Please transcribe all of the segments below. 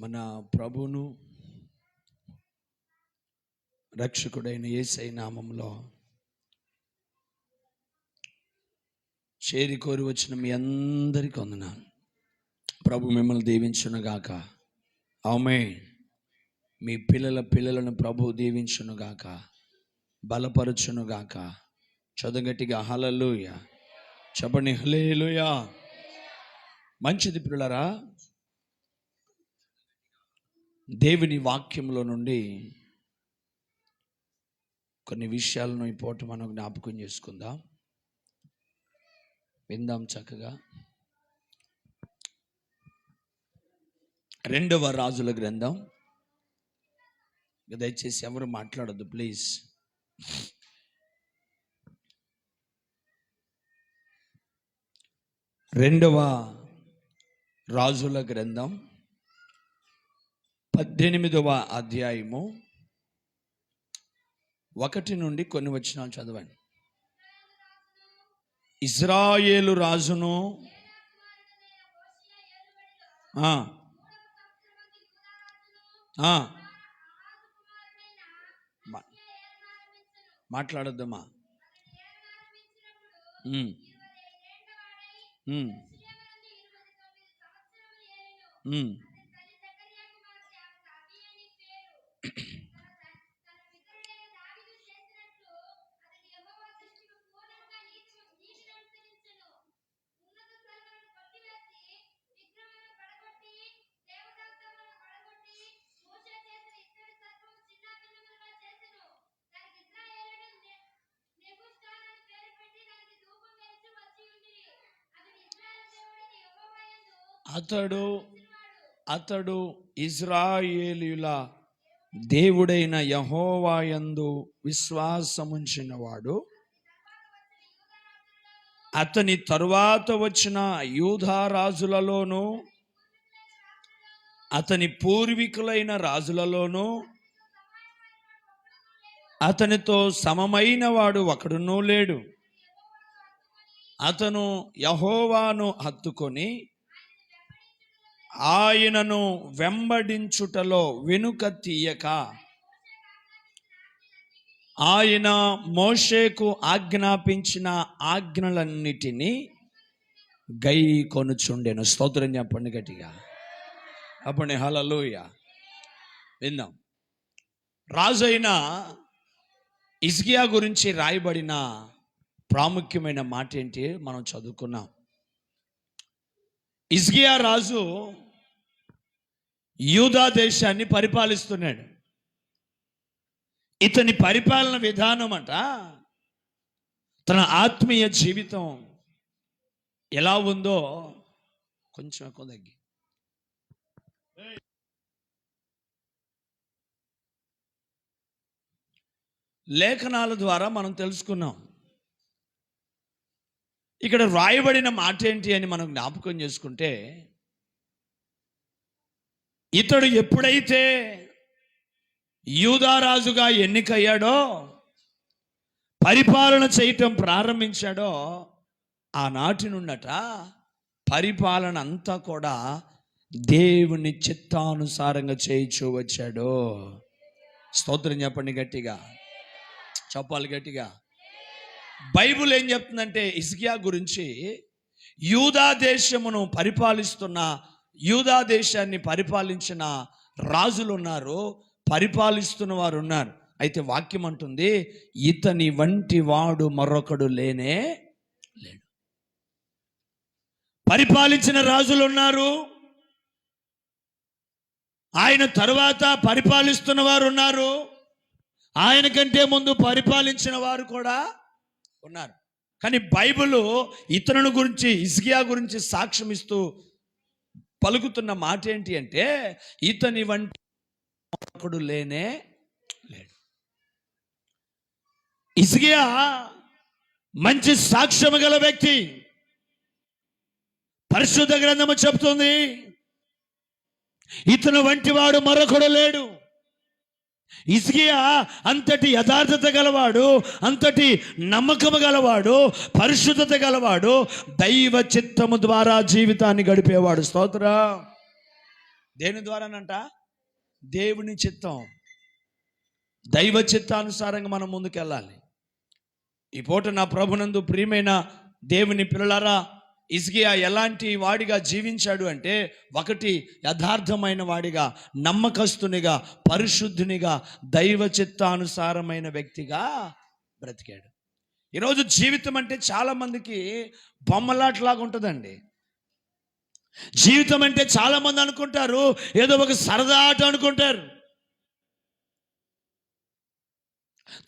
మన ప్రభువును రక్షకుడైన యేసయ్య నామములో చేరి కోరి వచ్చిన మీ అందరికీ వందనాలు. ప్రభు మిమ్మల్ని దీవించునుగాక. ఆమేన్. మీ పిల్లలను ప్రభు దీవించునుగాక, బలపరచునుగాక. చదువుగట్టిగా హల్లెలూయా చెప్పండి. హల్లెలూయా. మంచిది పిల్లరా, దేవుని వాక్యంలో నుండి కొన్ని విషయాలను ఈ పూట మనం జ్ఞాపకం చేసుకుందాం, విందాం చక్కగా. 2వ రాజుల గ్రంథం. దయచేసి ఎవరు మాట్లాడొద్దు ప్లీజ్. 2వ రాజుల గ్రంథం 18వ అధ్యాయము 1 నుండి కొన్ని వచనాలు చదవండి. ఇజ్రాయేలు రాజును మాట్లాడొద్దమ్మా. అతడు ఇజ్రాయేలీయుల దేవుడైన యెహోవా యందు విశ్వాసముంచినవాడు. అతని తరువాత వచ్చిన యూదా రాజులలోను అతని పూర్వీకులైన రాజులలోను అతనితో సమమైన వాడు ఒకడునూ లేడు. అతను యెహోవాను హత్తుకొని ఆయనను వెంబడించుటలో వెనుక తీయక ఆయన మోషేకు ఆజ్ఞాపించిన ఆజ్ఞలన్నిటినీ గై కొనుచుండెను. స్తోత్రం చెప్పండి గట్టిగా. అప్పుడు హల్లెలూయా. విందాం. రాజైన హిజ్కియా గురించి రాయబడిన ప్రాముఖ్యమైన మాట ఏంటి మనం చదువుకున్నాం. హిజ్కియా రాజు యూదా దేశాన్ని పరిపాలిస్తున్నాడు. ఇతని పరిపాలన విధానం అంట, తన ఆత్మీయ జీవితం ఎలా ఉందో కొంచెం ఎక్కువ తగ్గి లేఖనాల ద్వారా మనం తెలుసుకున్నాం. ఇక్కడ రాయబడిన మాట ఏంటి అని మనం జ్ఞాపకం చేసుకుంటే, ఇతడు ఎప్పుడైతే యూదారాజుగా ఎన్నికయ్యాడో, పరిపాలన చేయటం ప్రారంభించాడో, ఆనాటి నుండట పరిపాలన అంతా కూడా దేవుని చిత్తానుసారంగా చేయించు వచ్చాడు. స్తోత్రం చెప్పండి గట్టిగా, చెప్పాలి గట్టిగా. బైబుల్ ఏం చెప్తుందంటే హిజ్కియా గురించి, యూదా దేశమును పరిపాలిస్తున్న, యూదా దేశాన్ని పరిపాలించిన రాజులు ఉన్నారు, పరిపాలిస్తున్న వారు ఉన్నారు. అయితే వాక్యం అంటుంది, ఇతని వంటి వాడు మరొకడు లేనే లేడు. పరిపాలించిన రాజులు ఉన్నారు, ఆయన తరువాత పరిపాలిస్తున్న వారు ఉన్నారు, ఆయన కంటే ముందు పరిపాలించిన వారు కూడా ఉన్నారు. కానీ బైబిల్ ఇతరుని గురించి, హిజ్కియా గురించి సాక్ష్యం ఇస్తూ పలుకుతున్న మాట ఏంటి అంటే, ఇతని వంటి ఒకడు లేనే లేడు. హిజ్కియా మంచి సాక్ష్యం గల వ్యక్తి. పరిశుద్ధ గ్రంథము చెప్తుంది, ఇతను వంటి వాడు మరొకడు లేడు. హిజ్కియా అంతటి యథార్థత గలవాడు, అంతటి నమ్మకము గలవాడు, పరిశుద్ధత గలవాడు, దైవ చిత్తము ద్వారా జీవితాన్ని గడిపేవాడు. స్తోత్రం. దేని ద్వారానంట? దేవుని చిత్తం, దైవ చిత్తానుసారంగా మనం ముందుకెళ్ళాలి. ఈ పూట నా ప్రభునందు ప్రియమైన దేవుని పిల్లలారా, హిజ్కియా ఎలాంటి వాడిగా జీవించాడు అంటే, ఒకటి యథార్థమైన వాడిగా, నమ్మకస్తునిగా, పరిశుద్ధునిగా, దైవ చిత్తానుసారమైన వ్యక్తిగా బ్రతికాడు. ఈరోజు జీవితం అంటే చాలామందికి బొమ్మలాట్లాగా ఉంటుందండి. జీవితం అంటే చాలామంది అనుకుంటారు ఏదో ఒక సరదా ఆట అనుకుంటారు.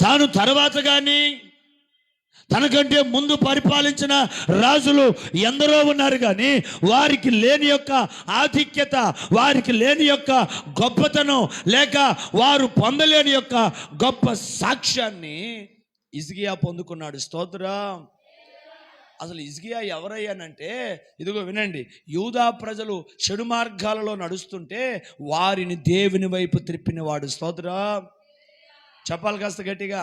తాను తర్వాత కానీ తనకంటే ముందు పరిపాలించిన రాజులు ఎందరో ఉన్నారు, కానీ వారికి లేని యొక్క ఆధిక్యత, వారికి లేని యొక్క గొప్పతనం, లేక వారు పొందలేని యొక్క గొప్ప సాక్ష్యాన్ని హిజ్కియా పొందుకున్నాడు. స్తోత్రం. అసలు హిజ్కియా ఎవరయ్యానంటే, ఇదిగో వినండి, యూదా ప్రజలు చెడు మార్గాలలో నడుస్తుంటే వారిని దేవుని వైపు త్రిప్పినవాడు. స్తోత్రం. చెప్పాలి కాస్త గట్టిగా.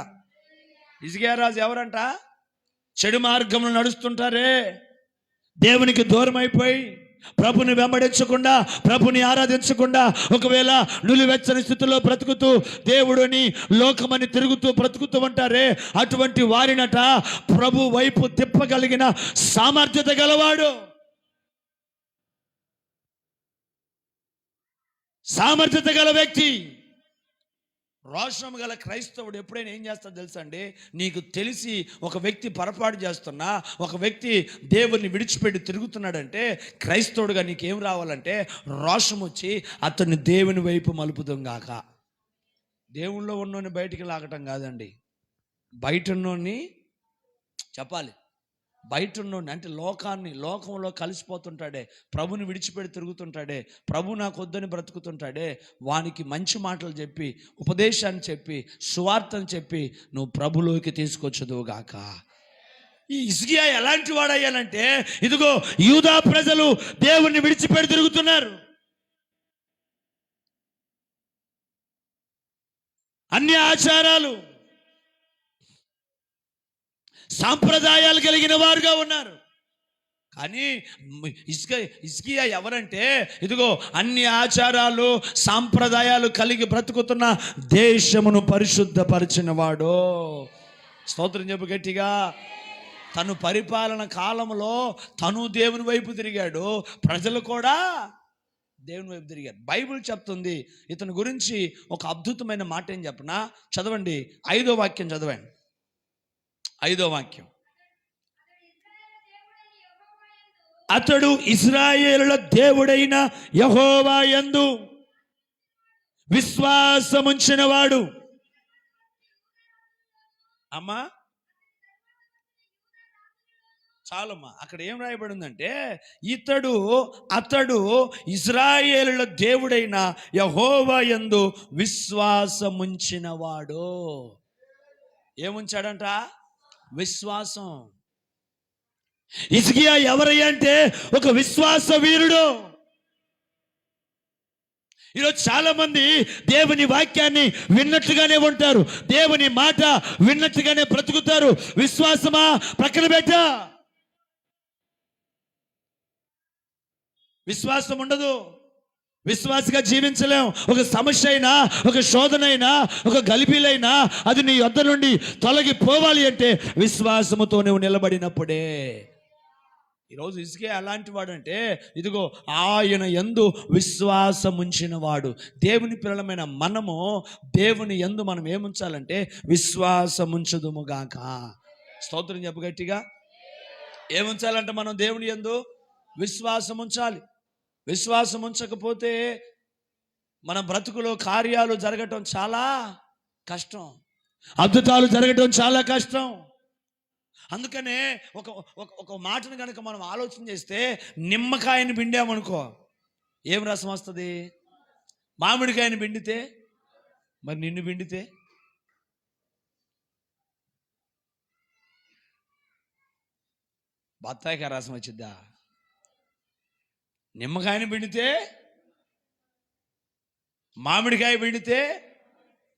హిజ్కియా రాజు ఎవరంట? చెడు మార్గంలో నడుస్తుంటారే, దేవునికి దూరం అయిపోయి ప్రభుని వెంబడించకుండా, ప్రభుని ఆరాధించకుండా, ఒకవేళ నులివెచ్చని స్థితిలో బ్రతుకుతూ దేవుడిని లోకమని తిరుగుతూ బ్రతుకుతూ ఉంటారే, అటువంటి వారినట ప్రభు వైపు తిప్పగలిగిన సామర్థ్యత గలవాడు, సామర్థ్యత గల వ్యక్తి. రోషం గల క్రైస్తవుడు ఎప్పుడైనా ఏం చేస్తాడు తెలుసా అండి? నీకు తెలిసి ఒక వ్యక్తి పొరపాటు చేస్తున్నా, ఒక వ్యక్తి దేవుణ్ణి విడిచిపెట్టి తిరుగుతున్నాడంటే, క్రైస్తవుడుగా నీకేం రావాలంటే రోషం వచ్చి అతన్ని దేవుని వైపు మలుపుదాంగాక. దేవుళ్ళో ఉన్నోని బయటికి లాగటం కాదండి, బయట ఉన్నోని చెప్పాలి. బయట ఉన్నోడిని అంటే లోకంలో కలిసిపోతుంటాడే, ప్రభుని విడిచిపెట్టి తిరుగుతుంటాడే, ప్రభు నాకు వద్దని బ్రతుకుతుంటాడే, వానికి మంచి మాటలు చెప్పి, ఉపదేశాన్ని చెప్పి, సువార్తను చెప్పి నువ్వు ప్రభులోకి తీసుకొచ్చదువుగాక. ఈ హిజ్కియా ఎలాంటి వాడయ్యానంటే, ఇదిగో యూదా ప్రజలు దేవుణ్ణి విడిచిపెట్టి తిరుగుతున్నారు, అన్ని ఆచారాలు సాంప్రదాయాలు కలిగిన వారుగా ఉన్నారు. కానీ హిజ్కియా ఎవరంటే, ఇదిగో అన్ని ఆచారాలు సాంప్రదాయాలు కలిగి బ్రతుకుతున్న దేశమును పరిశుద్ధపరిచిన వాడు. స్తోత్రం చెప్పు గట్టిగా. తను పరిపాలన కాలంలో తను దేవుని వైపు తిరిగాడు, ప్రజలు కూడా దేవుని వైపు తిరిగారు. బైబిల్ చెప్తుంది ఇతని గురించి ఒక అద్భుతమైన మాట. ఏం చెప్పనా? చదవండి, 5వ వాక్యం చదవండి. 5వ వాక్యం. అతడు ఇశ్రాయేలుల దేవుడైన యెహోవా యందు విశ్వాసముంచిన వాడు. అమ్మా చాలమ్మా, అక్కడ ఏం రాయబడి ఉందంటే, అతడు ఇశ్రాయేలుల దేవుడైన యెహోవా యందు విశ్వాసముంచిన వాడు. ఏముంచాడంట? విశ్వాసం. హిజ్కియా ఎవరయ్యా అంటే ఒక విశ్వాస వీరుడు. ఈరోజు చాలా మంది దేవుని వాక్యాన్ని విన్నట్లుగానే ఉంటారు, దేవుని మాట విన్నట్లుగానే బ్రతుకుతారు. విశ్వాసమా ప్రక్కన పెట్టా, విశ్వాసం ఉండదు, విశ్వాసగా జీవించలేం. ఒక సమస్య అయినా, ఒక శోధన అయినా, ఒక గలిబిలైనా అది నీ వద్ద నుండి తొలగిపోవాలి అంటే విశ్వాసముతో నువ్వు నిలబడినప్పుడే. ఈరోజు హిజ్కియా ఎలాంటి వాడు అంటే, ఇదిగో ఆయన యందు విశ్వాసముంచిన వాడు. దేవుని పిల్లలమైన మనము దేవుని యందు మనం ఏముంచాలంటే విశ్వాసముంచుదుముగాక. స్తోత్రం చెప్పు గట్టిగా. ఏముంచాలంటే మనం దేవుని యందు విశ్వాసం ఉంచాలి. విశ్వాసం ఉంచకపోతే మన బ్రతుకులో కార్యాలు జరగటం చాలా కష్టం, అద్భుతాలు జరగటం చాలా కష్టం. అందుకనే ఒక మాటను కనుక మనం ఆలోచన చేస్తే, నిమ్మకాయని పిండామనుకో ఏం రసం వస్తుంది? మామిడికాయని పిండితే, మరి నిన్ను పిండితే బత్తాయికాయ రసం వచ్చిద్దా? నిమ్మకాయని పిండితే, మామిడికాయ పిండితే,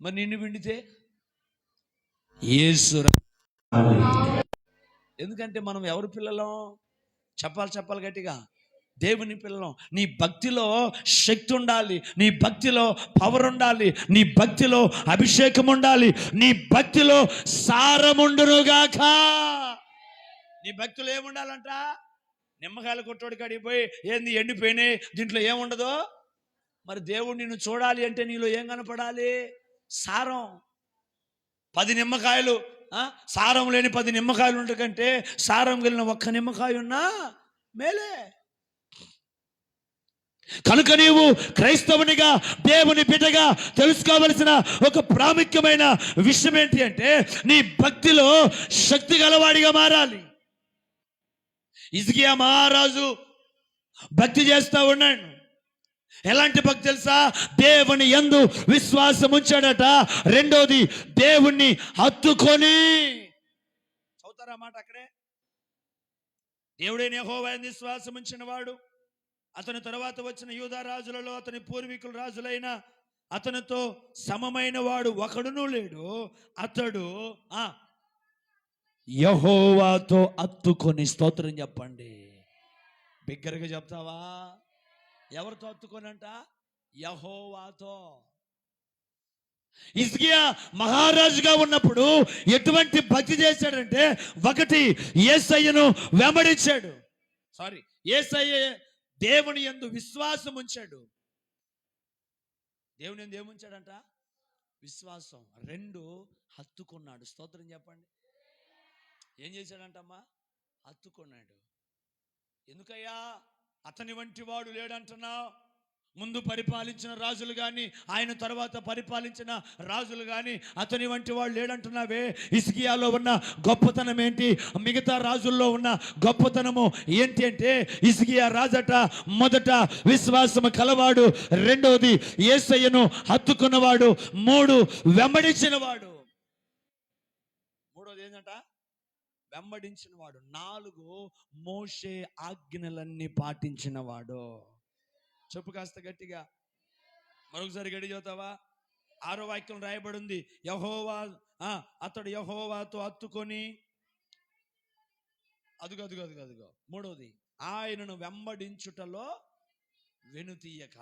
మరి నిన్ను పిండితే యేసు. ఎందుకంటే మనం ఎవరి పిల్లలం? చెప్పాలి గట్టిగా. దేవుని పిల్లం, నీ భక్తిలో శక్తి ఉండాలి, నీ భక్తిలో పవర్ ఉండాలి, నీ భక్తిలో అభిషేకం ఉండాలి, నీ భక్తిలో సారముండునుగాక. నీ భక్తిలో ఏముండాలంట? నిమ్మకాయలు కొట్టోడి కాడికి పోయి ఏంది ఎండిపోయినాయి, దీంట్లో ఏముండదో. మరి దేవుడు నిన్ను చూడాలి అంటే నీలో ఏం కనపడాలి? సారం. 10 నిమ్మకాయలు సారం లేని 10 నిమ్మకాయలు ఉండకంటే సారం కలిగిన ఒక్క నిమ్మకాయ ఉన్నా మేలే. కనుక నీవు క్రైస్తవునిగా, దేవుని బిడ్డగా తెలుసుకోవలసిన ఒక ప్రాముఖ్యమైన విషయం ఏంటి అంటే నీ భక్తిలో శక్తి గలవాడిగా మారాలి. హిజ్కియా మహారాజు భక్తి చేస్తూ ఉన్నాడు. ఎలాంటి భక్తి తెలుసా? దేవుని యందు విశ్వాసం ఉంచాడట. రెండోది, దేవుణ్ణి హత్తుకొని. చదువుతారా మాట అక్కడే? దేవుడైన యెహోవా యందు విశ్వాసం ఉంచిన వాడు, అతని తరువాత వచ్చిన యూదా రాజులలో అతని పూర్వీకుల రాజులైన అతనితో సమమైన వాడు ఒకడునూ లేడు. అతడు యెహోవాతో హత్తుకొని. స్తోత్రం చెప్పండి. బిగ్గరగా చెప్తావా? ఎవరితో హత్తుకొనంట? యెహోవాతో. హిజ్కియా మహారాజుగా ఉన్నప్పుడు ఎటువంటి భక్తి చేశాడంటే, ఒకటి, యేసయ్యను వెంబడించాడు. యేసయ్య దేవుని యందు విశ్వాసం ఉంచాడు. దేవుని యందు ఏముంచాడంట? విశ్వాసం. 2, హత్తుకున్నాడు. స్తోత్రం చెప్పండి. ఏం చేశాడంటమ్మా? హత్తుకున్నాడు. ఎందుకయ్యా అతని వంటి వాడు లేడంటున్నావు? ముందు పరిపాలించిన రాజులు కానీ, ఆయన తర్వాత పరిపాలించిన రాజులు కానీ అతని వంటి వాడు లేడంటున్నావే. హిజ్కియాలో ఉన్న గొప్పతనం ఏంటి? మిగతా రాజుల్లో ఉన్న గొప్పతనము ఏంటి అంటే, హిజ్కియా రాజట మొదట విశ్వాసము కలవాడు, రెండోది యేసయ్యను హత్తుకున్నవాడు, 3 వెంబడించినవాడు. మూడోది ఏంటంట? వెంబడించినవాడు. 4 మోషే ఆజ్ఞలన్నీ పాటించినవాడు. చెప్పు కాస్త గట్టిగా. మరొకసారి గడి చదువుతావా? 6వ వాక్యం రాయబడింది, యెహోవా అతడు యెహోవాతో హత్తుకొని. అదుగో. మూడోది, ఆయనను వెంబడించుటలో వెనుతీయక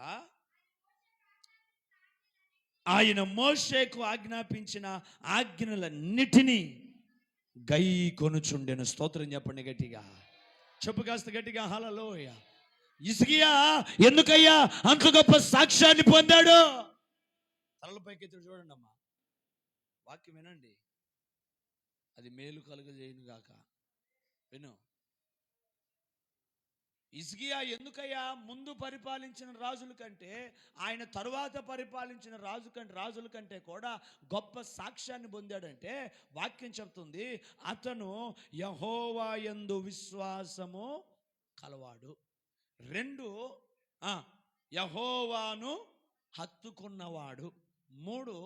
ఆయన మోషేకు ఆజ్ఞాపించిన ఆజ్ఞలన్నిటినీ గై కొనుచుండెను. స్తోత్రం చెప్పండి గట్టిగా. చెప్పు కాస్త గట్టిగా. హల్లెలూయా. హిజ్కియా ఎందుకయ్యా అంత గొప్ప సాక్ష్యాన్ని పొందాడు? తలపైకి చూడండి అమ్మా, వాక్యం వినండి, అది మేలు కలుగజేయును గాక. విను. హిజ్కియా ఎందుకయ్యా ముందు పరిపాలించిన రాజుల కంటే, ఆయన తరువాత పరిపాలించిన రాజుల కంటే కూడా గొప్ప సాక్ష్యాన్ని పొందాడంటే, వాక్యం చెప్తుంది అతను యెహోవా యందు విశ్వాసము కలవాడు. 2, యెహోవాను హత్తుకున్నవాడు. 3,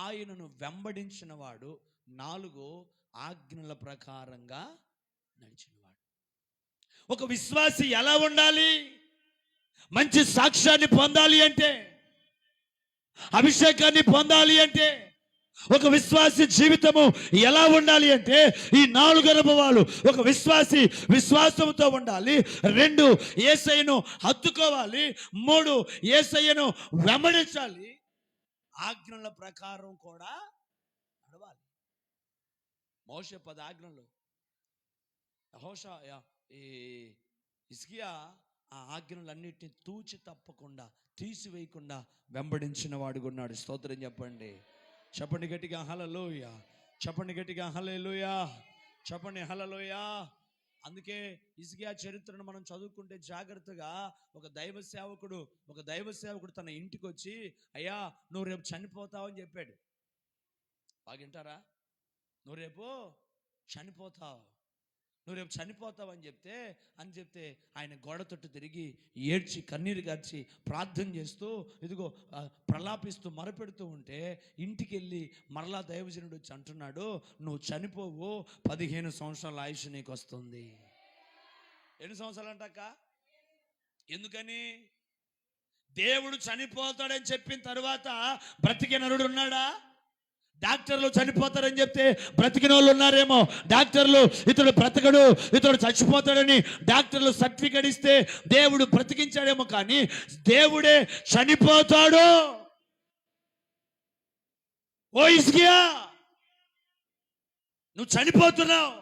ఆయనను వెంబడించినవాడు. 4, ఆజ్ఞల ప్రకారంగా నడిచినవాడు. ఒక విశ్వాసి ఎలా ఉండాలి? మంచి సాక్ష్యాన్ని పొందాలి అంటే, అభిషేకాన్ని పొందాలి అంటే, ఒక విశ్వాసి జీవితము ఎలా ఉండాలి అంటే, ఈ 4 అనుభవాలు. ఒక విశ్వాసి విశ్వాసంతో ఉండాలి. 2, యేసయ్యను హత్తుకోవాలి. 3, యేసయ్యను వెంబడించాలి. ఆజ్ఞల ప్రకారం కూడా నడవాలి. మోషే 10 ఆజ్ఞలు. హిజ్కియా ఆ ఆజ్ఞలన్నిటిని తూచి తప్పకుండా, తీసివేయకుండా వెంబడించిన వాడుగా ఉన్నాడు. స్తోత్రం చెప్పండి. చెప్పండి గట్టిగా హల్లెలూయా. చెప్పండి గట్టిగా హల్లెలూయా. చెప్పండి హల్లెలూయా. అందుకే హిజ్కియా చరిత్రను మనం చదువుకుంటే జాగ్రత్తగా, ఒక దైవ సేవకుడు తన ఇంటికి వచ్చి, అయ్యా నువ్వు రేపు చనిపోతావని చెప్పాడు. బాగింటారా? నువ్వు రేపు చనిపోతావు అని చెప్తే ఆయన గోడ తట్టు తిరిగి ఏడ్చి కన్నీరు గార్చి ప్రార్థన చేస్తూ, ఇదిగో ప్రలాపిస్తూ మొరపెడుతూ ఉంటే, ఇంటికి వెళ్ళి మరలా దైవజనుడు వచ్చి అంటున్నాడు, నువ్వు చనిపోవు, 15 సంవత్సరాల ఆయుష్ నీకు వస్తుంది. ఎన్ని సంవత్సరాలు అంటాక? ఎందుకని? దేవుడు చనిపోతాడని చెప్పిన తర్వాత బ్రతికే నరుడు ఉన్నాడా? డాక్టర్లు చనిపోతారని చెప్తే బ్రతికిన వాళ్ళు ఉన్నారేమో. డాక్టర్లు ఇతడు బ్రతకడు, ఇతడు చచ్చిపోతాడని డాక్టర్లు సర్టిఫికెట్ ఇస్తే దేవుడు బ్రతికించాడేమో, కానీ దేవుడే చనిపోతాడు. ఓ హిజ్కియా, నువ్వు చనిపోతున్నావు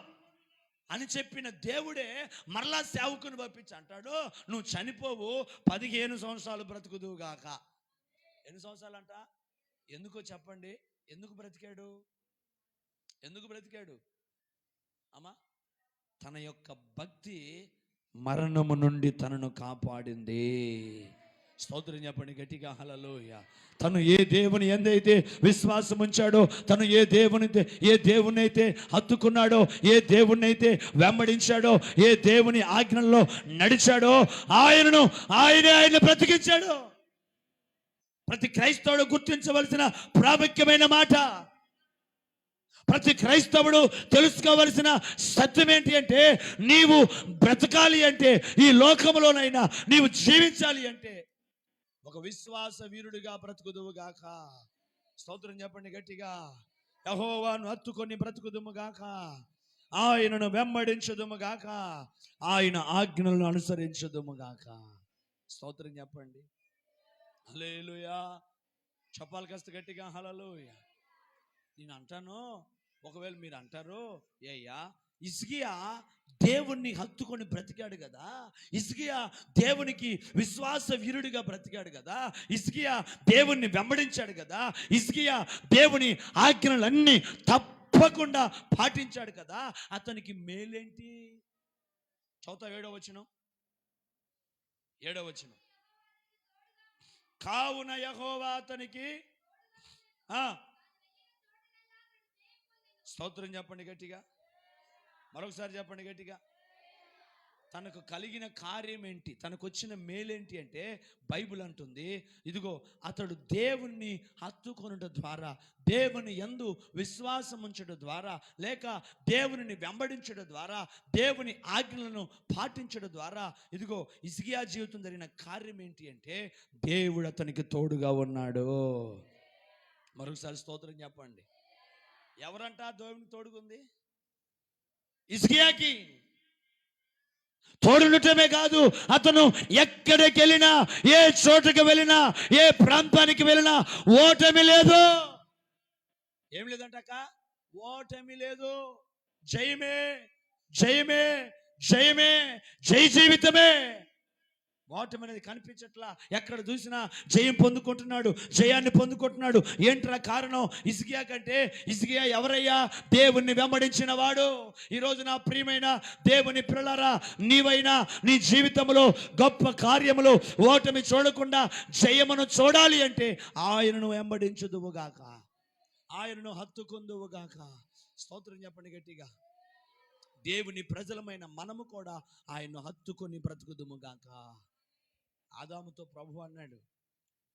అని చెప్పిన దేవుడే మరలా సేవకుని పంపించి అంటాడు, నువ్వు చనిపోవు, 15 సంవత్సరాలు బ్రతుకుదువుగాక. ఎన్ని సంవత్సరాలు అంట? ఎందుకో చెప్పండి. ఎందుకు బ్రతికాడు? ఎందుకు బ్రతికాడు అమ్మా? తన యొక్క భక్తి మరణము నుండి తనను కాపాడింది. స్తోత్రం చెప్పండి గట్టిగా, హల్లెలూయా. తను ఏ దేవుని ఎందైతే విశ్వాసం ఉంచాడో, తను ఏ దేవుని అయితే హత్తుకున్నాడో, ఏ దేవుని అయితే వెంబడించాడో, ఏ దేవుని ఆజ్ఞల్లో నడిచాడో, ఆయన బ్రతికించాడు. ప్రతి క్రైస్తవుడు గుర్తించవలసిన ప్రాముఖ్యమైన మాట, ప్రతి క్రైస్తవుడు తెలుసుకోవలసిన సత్యం ఏంటి అంటే, నీవు బ్రతకాలి అంటే, ఈ లోకంలోనైనా నీవు జీవించాలి అంటే ఒక విశ్వాస వీరుడిగా బ్రతుకుదువుగాక. స్తోత్రం చెప్పండి గట్టిగా. యెహోవాను హత్తుకొని బ్రతుకుదుముగాక, ఆయనను వెంబడించుదుముగాక, ఆయన ఆజ్ఞలను అనుసరించుదుముగాక. స్తోత్రం చెప్పండి. హల్లెలూయా. చెప్పాలి కాస్త గట్టిగా, హల్లెలూయా. నేను అంటాను, ఒకవేళ మీరు అంటారు, ఏయ్యా హిజ్కియా దేవుణ్ణి హత్తుకొని బ్రతికాడు కదా, హిజ్కియా దేవునికి విశ్వాస వీరుడిగా బ్రతికాడు కదా, హిజ్కియా దేవుణ్ణి వెంబడించాడు కదా, హిజ్కియా దేవుని ఆజ్ఞలన్నీ తప్పకుండా పాటించాడు కదా, అతనికి మేలేంటి? చదువుతా 7వ వచనం. కావున యెహోవా అతనికి, స్తోత్రం చెప్పండి గట్టిగా, మరొకసారి చెప్పండి గట్టిగా. తనకు కలిగిన కార్యం ఏంటి, తనకు వచ్చిన మేలేంటి అంటే బైబిల్ అంటుంది, ఇదిగో అతడు దేవుణ్ణి హత్తుకొనుట ద్వారా, దేవుని యందు విశ్వాసం ఉంచడం ద్వారా, లేక దేవుని వెంబడించడం ద్వారా, దేవుని ఆజ్ఞలను పాటించడం ద్వారా, ఇదిగో హిజ్కియా జీవితం జరిగిన కార్యం ఏంటి అంటే దేవుడు అతనికి తోడుగా ఉన్నాడు. మరొకసారి స్తోత్రం చెప్పండి. ఎవరంట దేవునికి తోడుగుంది? హిజ్కియాకి తోడుండటమే కాదు, అతను ఎక్కడికి వెళ్ళినా, ఏ చోటుకి వెళ్ళినా, ఏ ప్రాంతానికి వెళ్ళినా ఓటమి లేదు. ఏం లేదంటక్క, ఓటమి లేదు. జయమే జయమే జయమే, జై జీవితమే. ఓటమి అనేది కనిపించట్లా. ఎక్కడ చూసినా జయం పొందుకుంటున్నాడు, జయాన్ని పొందుకుంటున్నాడు. ఏంట్రా కారణం? హిజ్కియా కంటే, హిజ్కియా ఎవరయ్యా? దేవుణ్ణి వెంబడించిన వాడు. ఈరోజు నా ప్రియమైన దేవుని పిల్లలారా, నీవైనా నీ జీవితంలో గొప్ప కార్యములు ఓటమి చూడకుండా జయమును చూడాలి అంటే ఆయనను వెంబడించుదువుగాక, ఆయనను హత్తుకుందువుగాక. స్తోత్రం చెప్పండి గట్టిగా. దేవుని ప్రజలమైన మనము కూడా ఆయన్ను హత్తుకొని బ్రతుకుదుముగాక. ఆదాముతో ప్రభు అన్నాడు,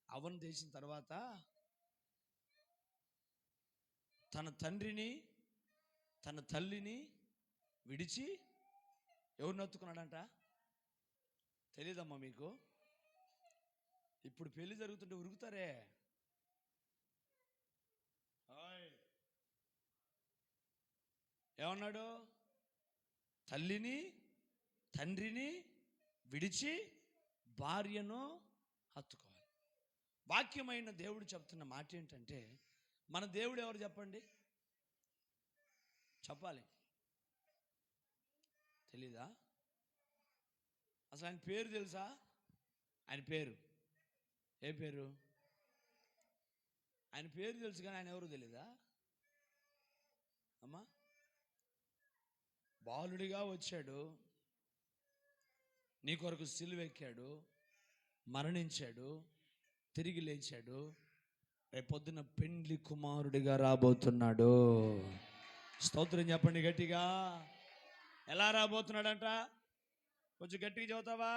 అవను చేసిన తర్వాత తన తండ్రిని తన తల్లిని విడిచి ఎవరిని హత్తుకున్నాడంట? తెలియదమ్మా మీకు? ఇప్పుడు పెళ్లి జరుగుతుంటే ఉరుకుతారే. ఏమన్నాడు? తల్లిని తండ్రిని విడిచి భార్యను హత్తుకోవాలి. వాక్యమైన దేవుడు చెప్తున్న మాట ఏంటంటే, మన దేవుడు ఎవరు చెప్పండి? చెప్పాలి. తెలీదా? అసలు ఆయన పేరు తెలుసా? ఆయన పేరు ఏ పేరు? ఆయన పేరు తెలుసు కానీ ఆయన ఎవరు తెలీదా అమ్మా? బాలుడిగా వచ్చాడు, నీ కొరకు సిలువెక్కాడు, మరణించాడు, తిరిగి లేచాడు, రేపొద్దున పెండ్లి కుమారుడిగా రాబోతున్నాడు. స్తోత్రం చెప్పండి గట్టిగా. ఎలా రాబోతున్నాడంట? కొంచెం గట్టిగా చెబుతావా?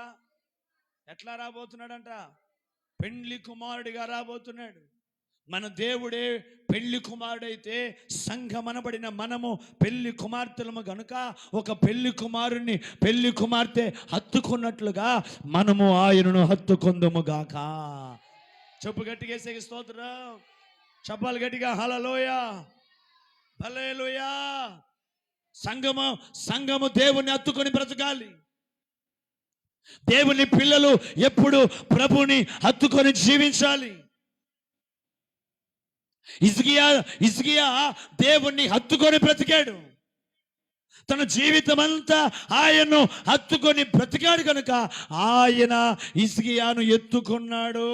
ఎట్లా రాబోతున్నాడంట? పెండ్లి కుమారుడిగా రాబోతున్నాడు. మన దేవుడే పెళ్లి కుమారుడైతే సంఘమనబడిన మనము పెళ్లి కుమార్తెలము గనుక, ఒక పెళ్లి కుమారుణ్ణి పెళ్లి కుమార్తె హత్తుకున్నట్లుగా మనము ఆయనను హత్తుకొందుము గాక. చెప్పు గట్టిగా స్తోత్రం. చెప్పాలి గట్టిగా, హల్లెలూయా, హల్లెలూయా. సంఘము దేవుణ్ణి హత్తుకొని బ్రతకాలి. దేవుని పిల్లలు ఎప్పుడు ప్రభుని హత్తుకొని జీవించాలి. హిజ్కియా దేవుణ్ణి హత్తుకొని బ్రతికాడు. తన జీవితం అంతా ఆయన్ను హత్తుకొని బ్రతికాడు కనుక ఆయన హిజ్కియాను ఎత్తుకున్నాడు.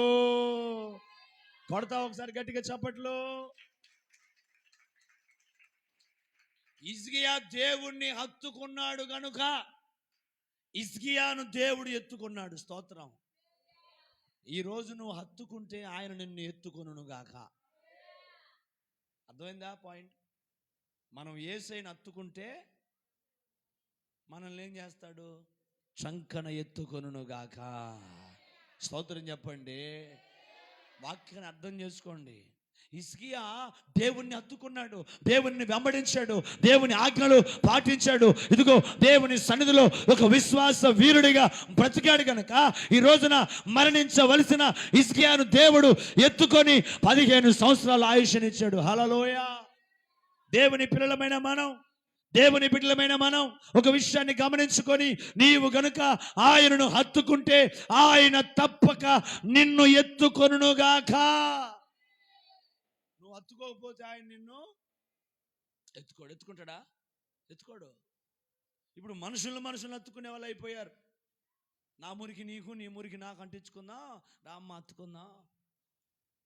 కొడతా ఒకసారి గట్టిగా చప్పట్లు. హిజ్కియా దేవుణ్ణి హత్తుకున్నాడు గనుక హిజ్కియాను దేవుడు ఎత్తుకున్నాడు. స్తోత్రం. ఈ రోజు నువ్వు హత్తుకుంటే ఆయన నిన్ను ఎత్తుకొనును గాక. అర్థమైందా పాయింట్? మనం యేసయ్యను హత్తుకుంటే మనల్ని ఏం చేస్తాడు? చంకన ఎత్తుకొనును గాక. స్తోత్రం చెప్పండి. వాక్యాన్ని అర్థం చేసుకోండి. హిజ్కియా దేవుణ్ణి హత్తుకున్నాడు, దేవుణ్ణి వెంబడించాడు, దేవుని ఆజ్ఞలు పాటించాడు. ఇదిగో దేవుని సన్నిధిలో ఒక విశ్వాస వీరుడిగా బ్రతికాడు కనుక ఈ రోజున మరణించవలసిన హిజ్కియాను దేవుడు ఎత్తుకొని 15 సంవత్సరాల ఆయుష్నిచ్చాడు. హల్లెలూయా. దేవుని బిడ్డలమైన మనం ఒక విషయాన్ని గమనించుకొని, నీవు గనుక ఆయనను హత్తుకుంటే ఆయన తప్పక నిన్ను ఎత్తుకొనుగాక. నువ్వు హత్తుకోకపోతే ఆయన నిన్ను ఎత్తుకుంటాడా? ఎత్తుకోడు. ఇప్పుడు మనుషులను హత్తుకునే వాళ్ళు అయిపోయారు. నా మురికి నీకు, నీ మురికి నాకు అంటించుకుందాం, రామ్మ హత్తుకుందాం,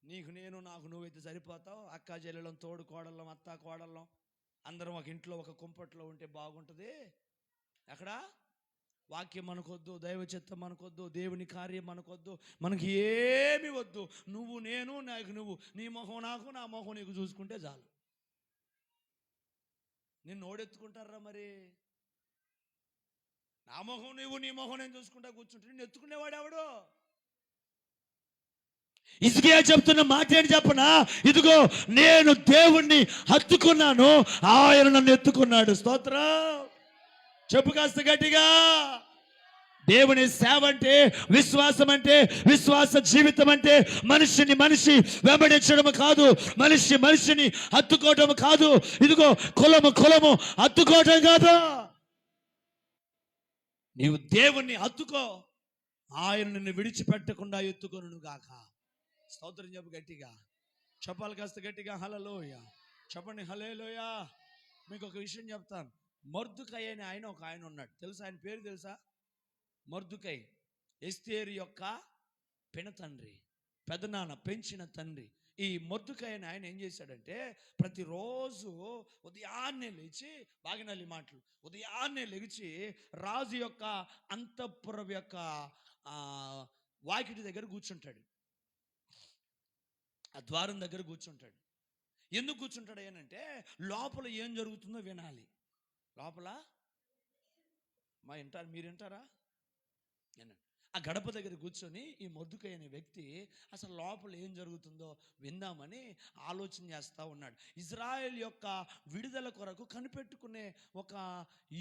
నీకు నేను, నాకు నువ్వైతే సరిపోతావు, అక్క చెల్లెలం, తోడు కోడళ్ళం, అత్త కోడళ్ళం అందరం ఒక ఇంట్లో ఒక కుంపట్లో ఉంటే బాగుంటుంది. ఎక్కడ వాక్యం మనకొద్దు, దైవ చిత్తం మనకొద్దు, దేవుని కార్యం మనకొద్దు, మనకి ఏమి వద్దు. నువ్వు నేను, నాకు నువ్వు, నీ మొహం నాకు, నా మొహం నీకు చూసుకుంటే చాలు. నిన్ను ఓడెత్తుకుంటారా మరి? నా మొహం నువ్వు, నీ మొహం నేను చూసుకుంటా కూర్చుంటే నిన్ను ఎత్తుకునేవాడు ఎవడు? హిజ్కియా చెప్తున్న మాట ఏంటి చెప్పనా? ఇదిగో నేను దేవుణ్ణి హత్తుకున్నాను, ఆయన నన్ను ఎత్తుకున్నాడు. స్తోత్రం. చెప్పు కాస్త గట్టిగా. దేవుని సేవ అంటే, విశ్వాసం అంటే, విశ్వాస జీవితం అంటే మనిషి వెంబడించడం కాదు, మనిషిని హత్తుకోవడం కాదు. ఇదిగో కులము హత్తుకోవడం కాదు. నీవు దేవుణ్ణి హత్తుకో, ఆయన నిన్ను విడిచిపెట్టకుండా ఎత్తుకొనును గాక. స్తోత్రం చెప్పు గట్టిగా. చెప్పాలి కాస్త గట్టిగా. హల్లెలూయా. చెప్పండి హల్లెలూయా. మీకు ఒక విషయం చెప్తాను. మొర్దుకై అని ఒక ఆయన ఉన్నాడు. తెలుసా? ఆయన పేరు తెలుసా? మొర్దుకై ఎస్తేరు యొక్క పినతండ్రి, పెదనాన్న, పెంచిన తండ్రి. ఈ మొర్దుకై అని ఆయన ఏం చేశాడంటే, ప్రతిరోజు ఉదయాన్నే లేచి, బాగినల్లి మాటలు, ఉదయాన్నే లేచి రాజు యొక్క అంతఃపురం యొక్క వాకిటి దగ్గర కూర్చుంటాడు. ఆ ద్వారం దగ్గర కూర్చుంటాడు. ఎందుకు కూర్చుంటాడు ఏనంటే, లోపల ఏం జరుగుతుందో వినాలి. లోపల మీరు వింటారా? ఆ గడప దగ్గర కూర్చొని ఈ మొర్దుకై అనే వ్యక్తి అసలు లోపల ఏం జరుగుతుందో విందామని ఆలోచన చేస్తూ ఉన్నాడు. ఇజ్రాయెల్ యొక్క విడుదల కొరకు కనిపెట్టుకునే ఒక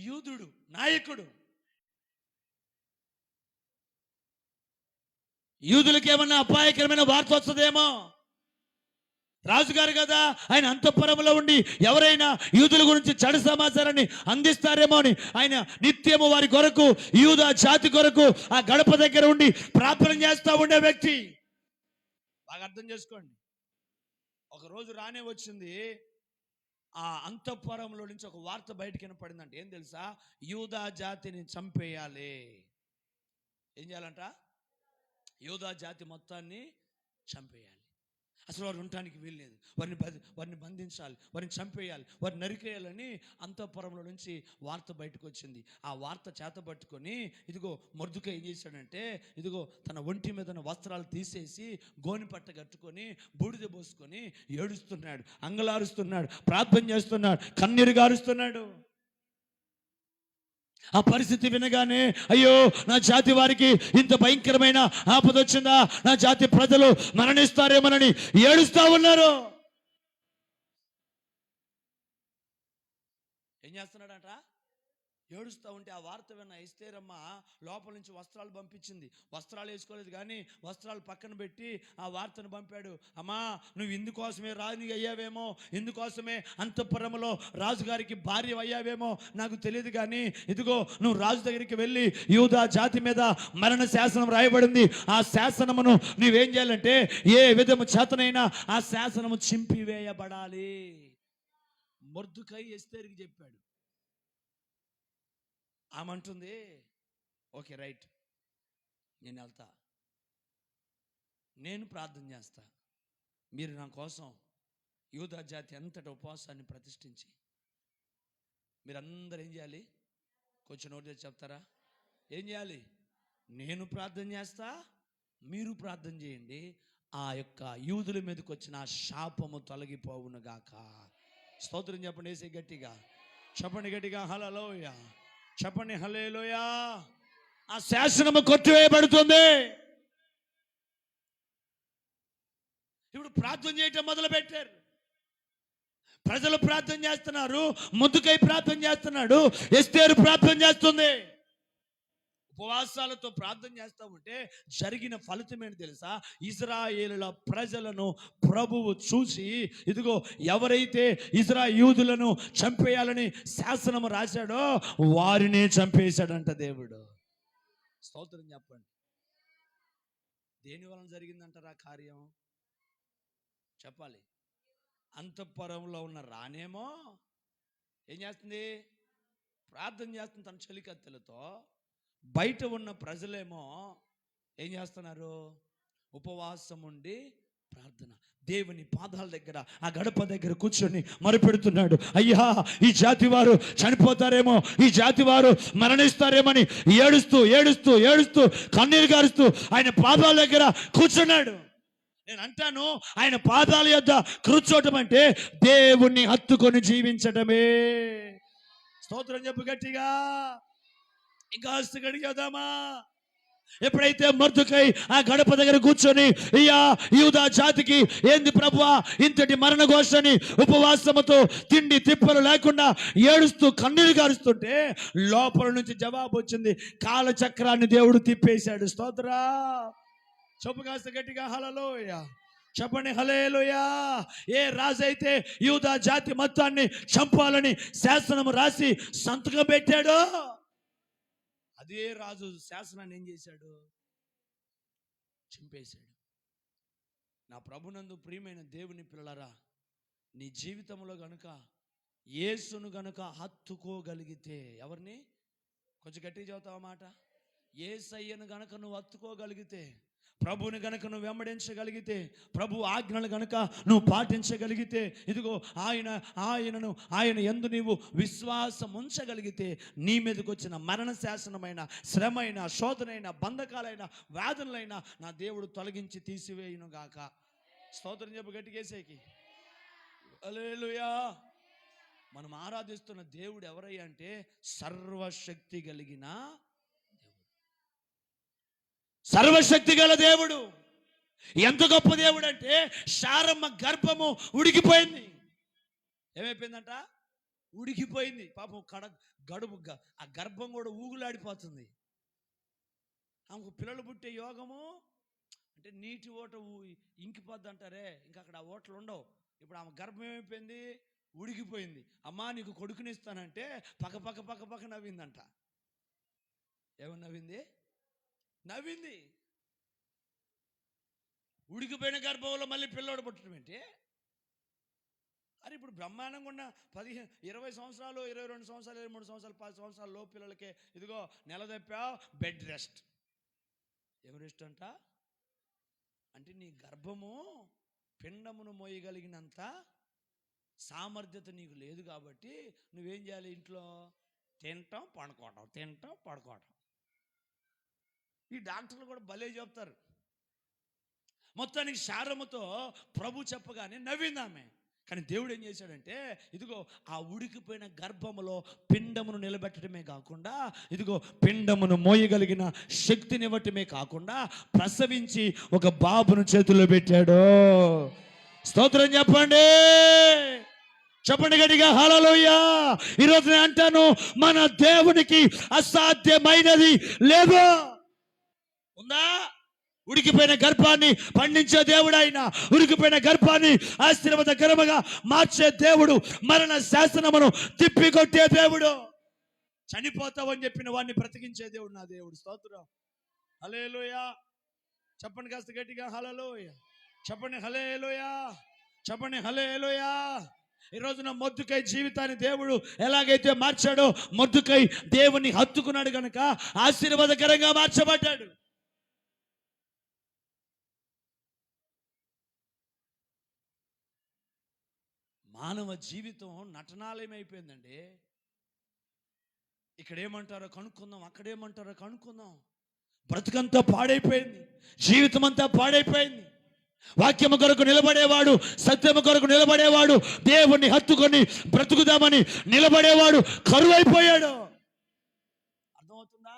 యూదుడు, నాయకుడు. యూదులకు ఏమన్నా అపాయకరమైన వార్త వస్తుందేమో. రాజుగారు కదా, ఆయన అంతఃపురంలో ఉండి ఎవరైనా యూదుల గురించి చెడు సమాచారాన్ని అందిస్తారేమో అని ఆయన నిత్యము వారి కొరకు, యూదా జాతి కొరకు ఆ గడప దగ్గర ఉండి ప్రార్థన చేస్తూ ఉండే వ్యక్తి. బాగా అర్థం చేసుకోండి. ఒకరోజు రానే వచ్చింది, ఆ అంతఃపురంలో నుంచి ఒక వార్త బయటకు వినపడిందంటే ఏం తెలుసా? యూదా జాతిని చంపేయాలి. ఏం చేయాలంట? యూదా జాతి మొత్తాన్ని చంపేయాలి. అసలు వారు ఉండటానికి వీల్లేదు, వారిని బంధించాలి, వారిని చంపేయాలి, వారిని నరికేయాలని అంతఃపురంలో నుంచి వార్త బయటకు వచ్చింది. ఆ వార్త చేతబట్టుకొని ఇదిగో మొర్దుకై ఏం చేశాడంటే, ఇదిగో తన ఒంటి మీద వస్త్రాలు తీసేసి గోని పట్ట కట్టుకొని బూడిద పోసుకొని ఏడుస్తున్నాడు, అంగలారుస్తున్నాడు, ప్రార్థన చేస్తున్నాడు, కన్నీరు గారుస్తున్నాడు. ఆ పరిస్థితి వినగానే, అయ్యో నా జాతి వారికి ఇంత భయంకరమైన ఆపద వచ్చిందా, నా జాతి ప్రజలు మరణిస్తారేమోనని ఏడుస్తా ఉన్నారు. ఏం చేస్తున్నాడట? ఏడుస్తూ ఉంటే ఆ వార్త విన్న ఎస్తేరమ్మ లోపల నుంచి వస్త్రాలు పంపించింది. వస్త్రాలు వేసుకోలేదు కానీ వస్త్రాలు పక్కన పెట్టి ఆ వార్తను పంపాడు. అమ్మా, నువ్వు ఇందుకోసమే రాజు అయ్యావేమో, ఇందుకోసమే అంతఃపురంలో రాజుగారికి భార్య అయ్యావేమో నాకు తెలియదు, కానీ ఇదిగో నువ్వు రాజు దగ్గరికి వెళ్ళి యూదా జాతి మీద మరణ శాసనం రాయబడింది, ఆ శాసనమును నువ్వేం చేయాలంటే ఏ విధము చేతనైనా ఆ శాసనము చింపివేయబడాలి. మొర్దుకై ఎస్తేరుకి చెప్పాడు. ఆమంటుంది, ఓకే రైట్, నేను వెళ్తా, నేను ప్రార్థన చేస్తా, మీరు నా కోసం యూదా జాతి అంతటి ఉపవాసాన్ని ప్రతిష్ఠించి మీరందరూ ఏం చేయాలి? కొంచెం నోటి చెప్తారా? ఏం చేయాలి? నేను ప్రార్థన చేస్తా, మీరు ప్రార్థన చేయండి, ఆ యొక్క యూదుల మీదకి వచ్చిన శాపము తొలగిపోవును గాక. స్తోత్రం చెప్పండి, వేసే గట్టిగా చెప్పండి, గట్టిగా హల్లెలూయా చెప్పండి, హల్లెలూయా. ఆ శాసనము కొట్టివేయబడుతుంది. ఇప్పుడు ప్రార్థన చేయటం మొదలు పెట్టారు. ప్రజలు ప్రార్థన చేస్తున్నారు, మొర్దెకై ప్రార్థన చేస్తున్నాడు, ఎస్తేరు ప్రార్థన చేస్తుంది. ఉపవాసాలతో ప్రార్థన చేస్తూ ఉంటే జరిగిన ఫలితం ఏంటి తెలుసా? ఇజ్రాయేలుల ప్రజలను ప్రభువు చూసి, ఇదిగో ఎవరైతే యూదులను చంపేయాలని శాసనం రాశాడో వారినే చంపేశాడంట దేవుడు. స్తోత్రం చెప్పండి. దేని వలన జరిగిందంటారా కార్యం? చెప్పాలి. అంతఃపురంలో ఉన్న రానేమో ఏం చేస్తుంది? ప్రార్థన చేస్తుంది తన చెలికత్తెలతో. బయట ఉన్న ప్రజలేమో ఏం చేస్తున్నారు? ఉపవాసం ఉండి ప్రార్థన. దేవుని పాదాల దగ్గర, ఆ గడప దగ్గర కూర్చొని మొరపెడుతున్నాడు. అయ్యా, ఈ జాతి వారు చనిపోతారేమో, ఈ జాతి వారు మరణిస్తారేమని ఏడుస్తూ ఏడుస్తూ ఏడుస్తూ కన్నీరు గారుస్తూ ఆయన పాదాల దగ్గర కూర్చున్నాడు. నేను అంటాను, ఆయన పాదాల యొద్ద కూర్చోవటం అంటే దేవుణ్ణి హత్తుకొని జీవించటమే. స్తోత్రం చెప్పు గట్టిగా. ఇంకా గడిగేద్దామా? ఎప్పుడైతే మొర్దెకై ఆ గడప దగ్గర కూర్చొని, అయ్యా, యూదా జాతికి ఏంది ప్రభువా ఇంతటి మరణ ఘోషని ఉపవాసముతో తిండి తిప్పలు లేకుండా ఏడుస్తూ కన్నీరు గారుస్తుంటే లోపల నుంచి జవాబు వచ్చింది. కాలచక్రాన్ని దేవుడు తిప్పేశాడు. స్తోత్రా చెప్పు కాస్త గట్టిగా హల్లెలూయా చెప్పండి, హల్లెలూయా. ఏ రాజు అయితే యూదా జాతి మొత్తాన్ని చంపాలని శాసనం రాసి సంతకం పెట్టాడో అదే రాజు శాసనాన్ని ఏం చేశాడు? చింపేశాడు. నా ప్రభునందు ప్రియమైన దేవుని పిల్లలారా, నీ జీవితంలో గనుక యేసును గనుక హత్తుకోగలిగితే, ఎవరిని? కొంచెం గట్టిగా చెబుతావా మాట? యేసయ్యను గనుక నువ్వు హత్తుకోగలిగితే, ప్రభువుని గనుక నువ్వు వెంబడించగలిగితే, ప్రభు ఆజ్ఞలు గనుక నువ్వు పాటించగలిగితే, ఇదిగో ఆయన యందు నీవు విశ్వాసం ఉంచగలిగితే, నీ మీదకి వచ్చిన మరణ శాసనమైన, శ్రమైన, శోధనైన, బంధకాలైన, వ్యాధులైన నా దేవుడు తొలగించి తీసివేయును గాక. స్తోత్రం చెప్పు గట్టిగేసేకి. హల్లెలూయా. మనం ఆరాధిస్తున్న దేవుడు ఎవరయ్యా అంటే సర్వశక్తి కలిగిన సర్వశక్తి గల దేవుడు. ఎంత గొప్ప దేవుడు అంటే శారమ్మ గర్భము ఉడికిపోయింది. ఏమైపోయిందంట? ఉడికిపోయింది. పాపం గడుపు ఆ గర్భం కూడా ఊగులాడిపోతుంది. ఆమెకు పిల్లలు పుట్టే యోగము అంటే నీటి ఓట ఇంకిపోద్ది అంటారే, ఇంకా అక్కడ ఆ ఓటలు ఉండవు. ఇప్పుడు ఆమె గర్భం ఏమైపోయింది? ఉడికిపోయింది. అమ్మా, నీకు కొడుకునిస్తానంటే పక్క పక్క పక్క పక్క నవ్విందంట. ఏమని నవ్వింది? నవ్వింది. ఉడికిపోయిన గర్భంలో మళ్ళీ పిల్లోడు పుట్టడం ఏంటి? అరే, ఇప్పుడు బ్రహ్మాండంగా ఉన్న 20 సంవత్సరాలు, 22 సంవత్సరాలు, 23 సంవత్సరాలు, 10 సంవత్సరాలు లో పిల్లలకే ఇదిగో నెల తప్పావు, బెడ్ రెస్ట్. ఎవరు రెస్ట్ అంట? అంటే నీ గర్భము పిండమును మోయగలిగినంత సామర్థ్యత నీకు లేదు కాబట్టి నువ్వేం చేయాలి? ఇంట్లో తింటాం పడుకోవటం, తింటాం పడుకోవటం. ఈ డాక్టర్లు కూడా భలే చెప్తారు. మొత్తానికి శారముతో ప్రభు చెప్పగానే నవ్వింది ఆమె. కానీ దేవుడు ఏం చేశాడంటే, ఇదిగో ఆ ఉడికిపోయిన గర్భములో పిండమును నిలబెట్టడమే కాకుండా, ఇదిగో పిండమును మోయగలిగిన శక్తినివ్వటమే కాకుండా ప్రసవించి ఒక బాబును చేతుల్లో పెట్టాడు. స్తోత్రం చెప్పండి. చెప్పండి గట్టిగా హల్లెలూయా. ఈరోజు నేను అంటాను, మన దేవునికి అసాధ్యమైనది లేదు. ఉందా? ఉడికిపోయిన గర్భాన్ని పండించే దేవుడు ఆయన. ఉడికిపోయిన గర్భాన్ని ఆశీర్వాదకరముగా మార్చే దేవుడు. మరణ శాసనమును తిప్పికొట్టే దేవుడు. చనిపోతావని చెప్పిన వాడిని బ్రతికించే దేవుడు నా దేవుడు. స్తోత్రం. హల్లెలూయా. చెప్పండి కాస్త గట్టిగా హల్లెలూయా. చెప్పండి హల్లెలూయా. చెప్పండి హల్లెలూయా. ఈ రోజున మొర్దెకై జీవితాన్ని దేవుడు ఎలాగైతే మార్చాడో, మొర్దెకై దేవుని హత్తుకున్నాడు కనుక ఆశీర్వాదకరంగా మార్చబడ్డాడు. మానవ జీవితం నటనాలయం అయిపోయిందండి. ఇక్కడ ఏమంటారో కనుక్కుందాం, అక్కడేమంటారో కనుక్కుందాం. బ్రతుకంతా పాడైపోయింది, జీవితం అంతా పాడైపోయింది. వాక్యము కొరకు నిలబడేవాడు, సత్యము కొరకు నిలబడేవాడు, దేవుణ్ణి హత్తుకొని బ్రతుకుదామని నిలబడేవాడు కరువైపోయాడు. అర్థమవుతుందా?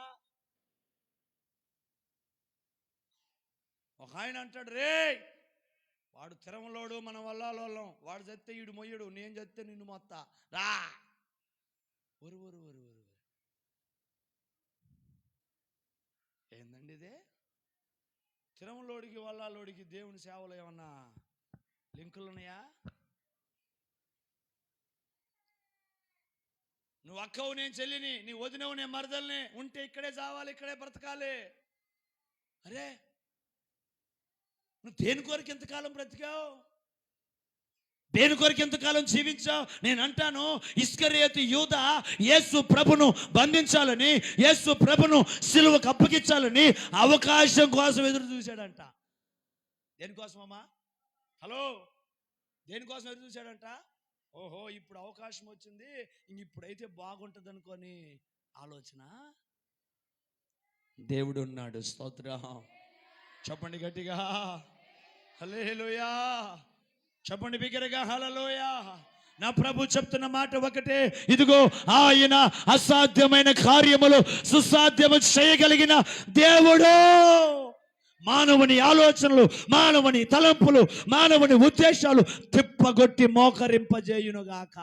ఒక ఆయన అంటాడు, రే వాడు తిరమలోడు, మన వల్లాలోళ్ళం, వాడు చస్తే ఈడు మొయ్యడు, నేను చస్తే నిన్ను మొత్తా రా. ఒరు ఒరు ఒరు ఒరు ఏందండి ఇదే? తిరమలోడికి వల్లాలోడికి దేవుని సేవలు ఏమన్నా లింకులు ఉన్నాయా? నువ్వు అక్కవు, నేను చెల్లిని, నీ వదినవు, నేను మరదల్ని, ఉంటే ఇక్కడే చావాలి, ఇక్కడే బ్రతకాలి. అరే నువ్వు దేని కొరకు ఎంతకాలం బ్రతికావు? దేని కొరకు ఎంతకాలం జీవించావు? నేను అంటాను, ఇస్కరియోతు యూదా యేసు ప్రభును బంధించాలని, యేసు ప్రభును సిలువకు అప్పగించాలని అవకాశం కోసం ఎదురు చూశాడంట. దేనికోసమమ్మా? హలో, దేనికోసం ఎదురు చూశాడంట? ఓహో, ఇప్పుడు అవకాశం వచ్చింది, ఇప్పుడైతే బాగుంటుంది అనుకోని ఆలోచన. దేవుడు ఉన్నాడు. స్తోత్రం. చెప్పండి గట్టిగా హల్లెలూయా. చెప్పండి బిగ్గరగా హల్లెలూయా. నా ప్రభు చెప్తున్న మాట ఒకటే, ఇదిగో ఆయన అసాధ్యమైన కార్యములు సుసాధ్యము చేయగలిగిన దేవుడు. మానవుని ఆలోచనలు, మానవుని తలంపులు, మానవుని ఉద్దేశాలు తిప్పగొట్టి మోకరింపజేయునుగాక.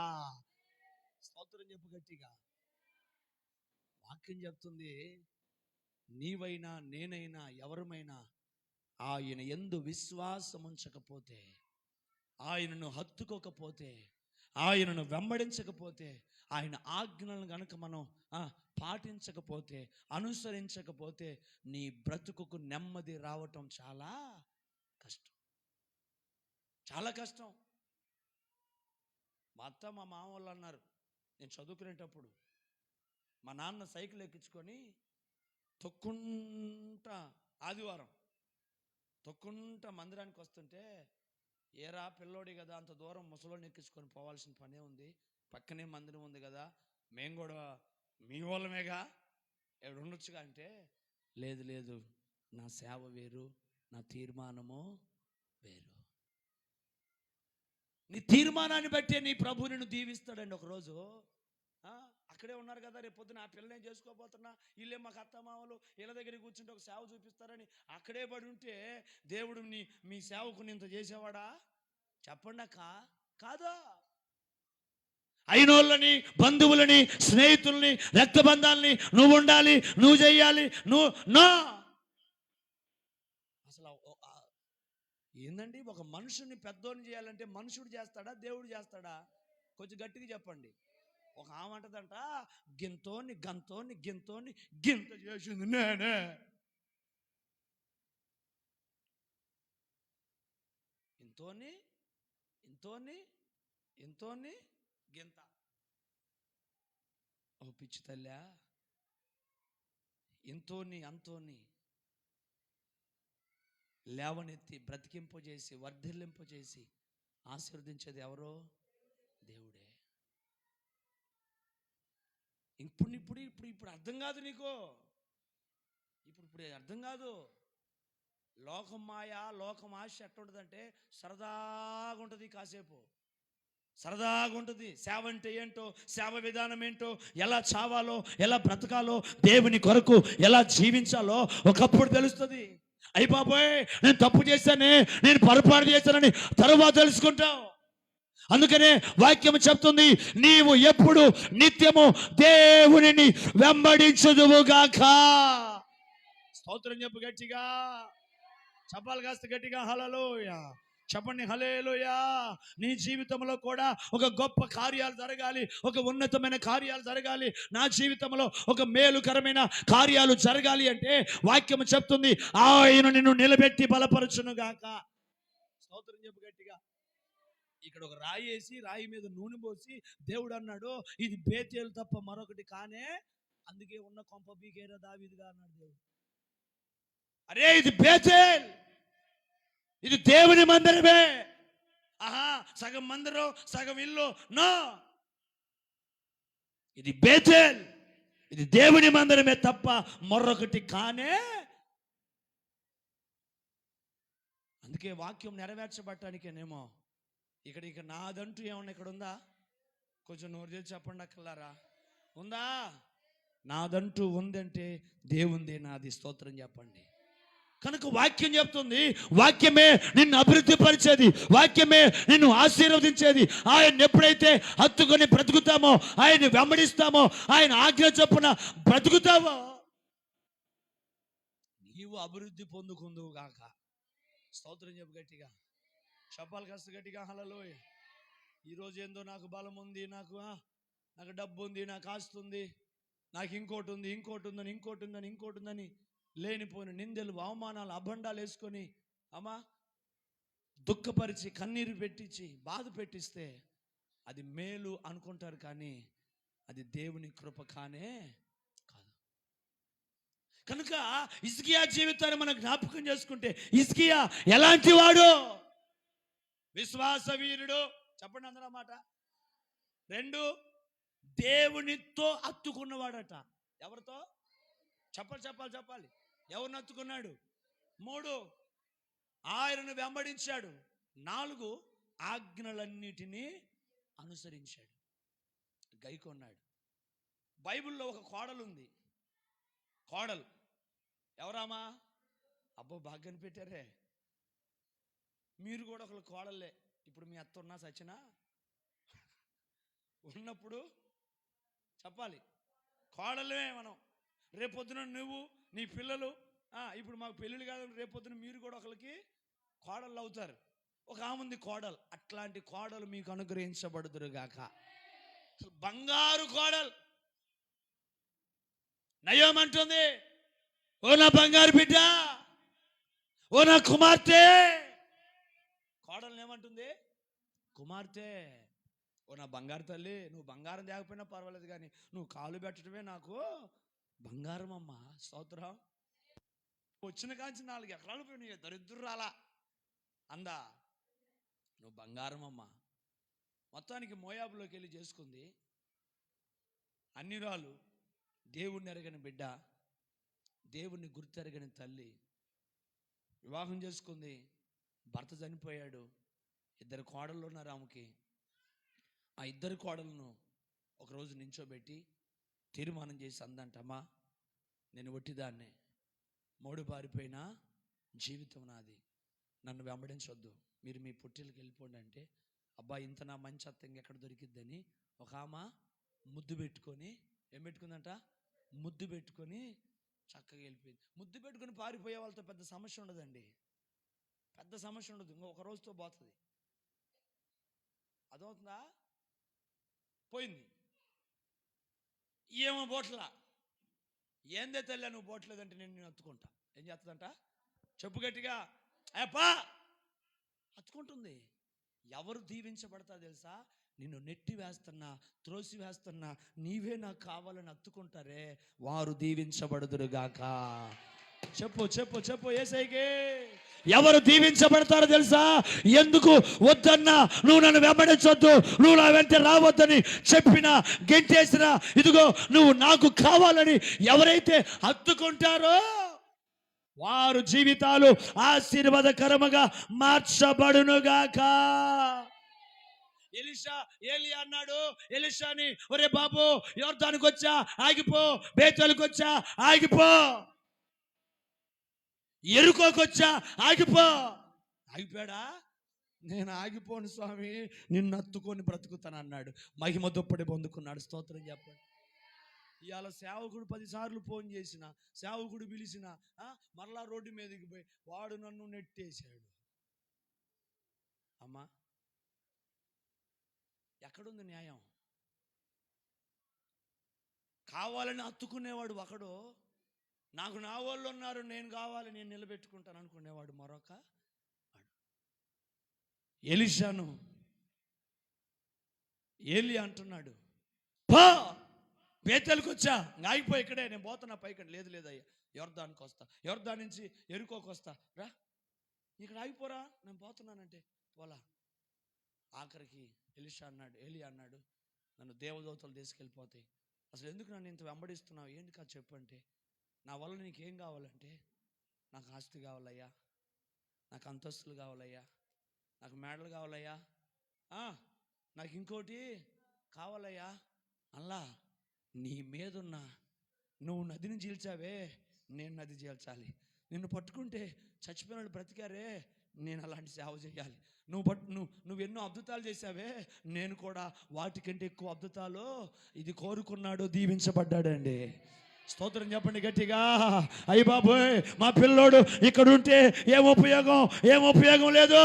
స్తోత్రం చెప్పు గట్టిగా. వాక్యం చెప్తుంది, నీవైనా నేనైనా ఎవరమైనా ఆయన యందు విశ్వాసం ఉంచకపోతే, ఆయనను హత్తుకోకపోతే, ఆయనను వెంబడించకపోతే, ఆయన ఆజ్ఞలను గనుక మనం పాటించకపోతే, అనుసరించకపోతే, నీ బ్రతుకుకు నెమ్మది రావటం చాలా కష్టం, చాలా కష్టం. మా అత్త మా మామ వాళ్ళు అన్నారు, నేను చదువుకునేటప్పుడు మా నాన్న సైకిల్ ఎక్కించుకొని తొక్కుంటా ఆదివారం తొక్కుంటా మందిరానికి వస్తుంటే, ఏరా పిల్లోడి కదా, అంత దూరం ముసలోడిని ఎక్కించుకొని పోవాల్సిన పనే ఉంది, పక్కనే మందిరం ఉంది కదా, మేము కూడా మీ వాళ్ళమేగా, ఎవడు ఉండొచ్చుగా అంటే, లేదు లేదు, నా సేవ వేరు, నా తీర్మానము వేరు. నీ తీర్మానాన్ని బట్టే నీ ప్రభు నిన్ను దీవిస్తాడండి. ఒకరోజు అక్కడే ఉన్నారు కదా, రేపు పొద్దున ఆ పిల్లనే చేసుకోబోతున్నా, వీళ్ళే మాకు అత్తమామలు, వీళ్ళ దగ్గరికి కూర్చుంటే ఒక సేవ చూపిస్తారని అక్కడే పడి ఉంటే దేవుడు మీ సేవకుని ఇంత చేసేవాడా? చెప్పండి అక్క. కాదా? అయినోళ్ళని, బంధువులని, స్నేహితుల్ని, రక్తబంధాలని నువ్వు ఉండాలి, నువ్వు చెయ్యాలి, నా అసలు ఏందండి? ఒక మనుషుని పెద్దోని చేయాలంటే మనుషుడు చేస్తాడా, దేవుడు చేస్తాడా? కొంచెం గట్టిగా చెప్పండి. ఒక ఆమంటదంట, గింతోని గంతోని గింతోని గింత చేసింది నేనే. ఇంతోని ఇంతోని ఇంతోని గింత. ఓ పిచ్చి తల్లా, ఇంతోని అంతోని లేవనెత్తి బ్రతికింపజేసి వర్ధిల్లింపజేసి ఆశీర్వదించేది ఎవరో? దేవుడే. ఇప్పుడు అర్థం కాదు నీకు, ఇప్పుడు అర్థం కాదు. లోకం మాయ, లోకం ఆశ ఎట్టుంటుందంటే సరదాగా ఉంటుంది, కాసేపు సరదాగా ఉంటుంది. సేవ అంటే ఏంటో, సేవ విధానం ఏంటో, ఎలా చావాలో, ఎలా బ్రతకాలో, దేవుని కొరకు ఎలా జీవించాలో ఒకప్పుడు తెలుస్తుంది. అయ్యి బాబోయ్, నేను తప్పు చేశానే, నేను పొరపాటు చేశానని తరువాత తెలుసుకుంటావు. అందుకనే వాక్యం చెప్తుంది, నీవు ఎప్పుడు నిత్యము దేవునిని వెంబడించుదువుగాక. స్తోత్రం చెప్పు గట్టిగా, చెప్పాలి కాస్త గట్టిగా. హల్లెలూయా చెప్పండి, హల్లెలూయా. నీ జీవితంలో కూడా ఒక గొప్ప కార్యాలు జరగాలి, ఒక ఉన్నతమైన కార్యాలు జరగాలి, నా జీవితంలో ఒక మేలుకరమైన కార్యాలు జరగాలి అంటే వాక్యం చెప్తుంది, ఆయన నిన్ను నిలబెట్టి బలపరచును గాక. స్తోత్రం చెప్పు గట్టిగా. ఇక్కడ ఒక రాయి వేసి రాయి మీద నూనె పోసి దేవుడు అన్నాడు, ఇది బేతేలు తప్ప మరొకటి కానే, అందుకే ఉన్న కొంప బీకేరా దావీదుగా అన్నాడు దేవుడు. అరే ఇది బేతేల్, ఇది దేవుని మందిరమే. ఆహా సగం మందిరం సగం ఇల్లు నో, ఇది బేతేల్, ఇది దేవుని మందిరమే తప్ప మరొకటి కానే. అందుకే వాక్యం నెరవేర్చబడటానికేనేమో ఇక నాదంటూ ఏమన్నా ఇక్కడ ఉందా? కొంచెం నోరు చేసి చెప్పండి అక్కలారా, ఉందా? నాదంటూ ఉందంటే దేవుందే నాది. స్తోత్రం చెప్పండి. కనుక వాక్యం చెప్తుంది, వాక్యమే నిన్ను అభివృద్ధి పరిచేది, వాక్యమే నిన్ను ఆశీర్వదించేది. ఆయన ఎప్పుడైతే హత్తుకొని బ్రతుకుతామో, ఆయన్ని వెంబడిస్తామో, ఆయన ఆజ్ఞ చొప్పున బ్రతుకుతామో, నీవు అభివృద్ధి పొందుకుందువు గాక. స్తోత్రం చెప్పు గట్టిగా, చెప్పాలి కాస్త గట్టిగా. హల్లెలూయా. ఈరోజు ఏందో నాకు బలం ఉంది, నాకు డబ్బు ఉంది, నాకు ఆస్తి ఉంది, నాకు ఇంకోటి ఉంది, ఇంకోటి ఉందని లేనిపోయిన నిందలు, అవమానాలు, అభండాలు వేసుకొని అమ్మా దుఃఖపరిచి, కన్నీరు పెట్టించి, బాధ పెట్టిస్తే అది మేలు అనుకుంటారు, కానీ అది దేవుని కృప కానే కాదు. కనుక హిజ్కియా జీవితాన్ని మనం జ్ఞాపకం చేసుకుంటే, హిజ్కియా ఎలాంటి వాడు? విశ్వాస వీరుడు. చెప్పండి అందరూ మాట. 2, దేవునితో హత్తుకున్నవాడట. ఎవరితో? చెప్పాలి. ఎవరిని హత్తుకున్నాడు? 3, ఆయనను వెంబడించాడు. 4, ఆజ్ఞలన్నిటినీ అనుసరించాడు, గైకొన్నాడు. బైబిల్లో ఒక కోడలు ఉంది. కోడలు ఎవరామా? అబ్బో బాగా కనిపెట్టారే. మీరు కూడా ఒకళ్ళు కోడలే. ఇప్పుడు మీ అత్త ఉన్నా సచ్చినా ఉన్నప్పుడు చెప్పాలి, కోడలే మనం. రేపొద్దున నువ్వు నీ పిల్లలు, ఇప్పుడు మాకు పెళ్ళిళ్ళు కాదు, రేపొద్దున మీరు కూడా ఒకరికి కోడళ్ళు అవుతారు. ఒక ఆముంది కోడలు, అట్లాంటి కోడలు మీకు అనుగ్రహించబడుదురు గాక. బంగారు కోడలు. నయోమంటుంది, ఓ నా బంగారు బిడ్డ, ఓ నా కుమార్తె. కోడలు ఏమంటుంది? కుమార్తె, ఓ నా బంగారు తల్లి, నువ్వు బంగారం తేకపోయినా పర్వాలేదు, కానీ నువ్వు కాలు పెట్టడమే నాకు బంగారం అమ్మా. స్తోత్రం. వచ్చిన కాంచి 4 ఎకరాలు పోయినాయి, దరిద్రురాలా అందా. నువ్వు బంగారం అమ్మా. మొత్తానికి మోయాబులోకి వెళ్ళి చేసుకుంది. అన్నిరాలు, దేవుణ్ణి ఎరగని బిడ్డ, దేవుణ్ణి గుర్తెరగని తల్లి. వివాహం చేసుకుంది, భర్త చనిపోయాడు. 2 కోడళ్ళు ఉన్నారు ఆమెకి. ఆ 2 కోడలను ఒకరోజు నించోబెట్టి తీర్మానం చేసి అందంటమ్మా, నేను ఒట్టిదాన్నే, మోడు బారిపోయిన జీవితం నాది, నన్ను వెంబడించొద్దు, మీరు మీ పుట్టిలకి వెళ్ళిపోండి అంటే, అబ్బా ఇంత నా మంచి అత్త ఇంకెక్కడ దొరికిద్దని ఒక ఆమె ముద్దు పెట్టుకొని, ఏం పెట్టుకుందంట? ముద్దు పెట్టుకొని చక్కగా వెళ్ళిపోయింది. ముద్దు పెట్టుకొని పారిపోయే వాళ్ళతో పెద్ద సమస్య ఉండదండి, పెద్ద సమస్య ఉండదు, ఇంకొక రోజుతో పోతుంది. అదవుతుందా? పోయింది. ఏమో బోట్లా, ఏందే తల్లి నువ్వు బోట్లేదంటే నేను హత్తుకుంటా. ఏం చేస్తుందంట? చెప్పు గట్టిగా. అప్పా హత్తుకుంటుంది. ఎవరు దీవించబడతారు తెలుసా? నిన్ను నెట్టి వేస్తున్నా, త్రోసి వేస్తున్నా, నీవే నాకు కావాలని హత్తుకుంటారే, వారు దీవించబడుదురుగాక. చెప్పు యేసయ్యకే. ఎవరు దీవించబడతారో తెలుసా? ఎందుకు వద్దన్నా, నువ్వు నన్ను వెంబడించొద్దు, నువ్వు నా వెంట రావద్దని చెప్పినా, గెంటేసినా, ఇదిగో నువ్వు నాకు కావాలని ఎవరైతే హత్తుకుంటారో వారు జీవితాలు ఆశీర్వాదకరముగా మార్చబడునుగాక. ఏలియా అన్నాడు ఎలీషాని, ఒరే బాబు యోర్దానుకు వచ్చా ఆగిపో, బేతేలుకు వచ్చా ఆగిపో, ఎరుకోకొచ్చా ఆగిపో. ఆగిపోయాడా? నేను ఆగిపోను స్వామి, నిన్ను హత్తుకొని బ్రతుకుతాను అన్నాడు. మహిమ దుప్పటి పొందుకున్నాడు. స్తోత్రం చెప్పండి. ఇవాళ సేవకుడు 10 సార్లు ఫోన్ చేసిన, సేవకుడు పిలిచిన మరలా రోడ్డు మీదకి పోయి వాడు నన్ను నెట్టేశాడు. అమ్మా, ఎక్కడుంది న్యాయం? కావాలని హత్తుకునేవాడు ఒకడు, నాకు నా వాళ్ళు ఉన్నారు, నేను కావాలి, నేను నిలబెట్టుకుంటాను అనుకునేవాడు మరొక వాడు. ఎలీషాను ఏలి అంటున్నాడు, పా బేతేలుకు వచ్చా, ఆగిపోయి ఇక్కడే, నేను పోతున్నా పైకి. లేదు లేదయ్యా, యొర్దానికి వస్తా, యొర్దాన్ నుంచి ఎరుకోకు వస్తా, రా ఇక్కడ ఆగిపోరా, నేను పోతున్నానంటే పోలా. ఆఖరికి ఏలి అన్నాడు, నన్ను దేవదూతలు తీసుకెళ్ళిపోతాయి, అసలు ఎందుకు నన్ను ఇంత వెంబడిస్తున్నావు, ఏంటి కాదు చెప్పంటే, నా వల్ల నీకేం కావాలంటే, నాకు ఆస్తి కావాలయ్యా, నాకు అంతస్తులు కావాలయ్యా, నాకు మేడలు కావాలయ్యా, నాకు ఇంకోటి కావాలయ్యా. అలా నీ మీదున్న నువ్వు నదిని చీల్చావే, నేను నది చీల్చాలి. నిన్ను పట్టుకుంటే చచ్చిపోయిన వాళ్ళు బ్రతికారే, నేను అలాంటి సేవ చేయాలి. నువ్వు ఎన్నో అద్భుతాలు చేశావే, నేను కూడా వాటికంటే ఎక్కువ అద్భుతాలు. ఇది కోరుకున్నాడు, దీవించబడ్డాడండి. స్తోత్రం చెప్పండి గట్టిగా. అయ్య బాబోయ్, మా పిల్లోడు ఇక్కడ ఉంటే ఏం ఉపయోగం లేదు.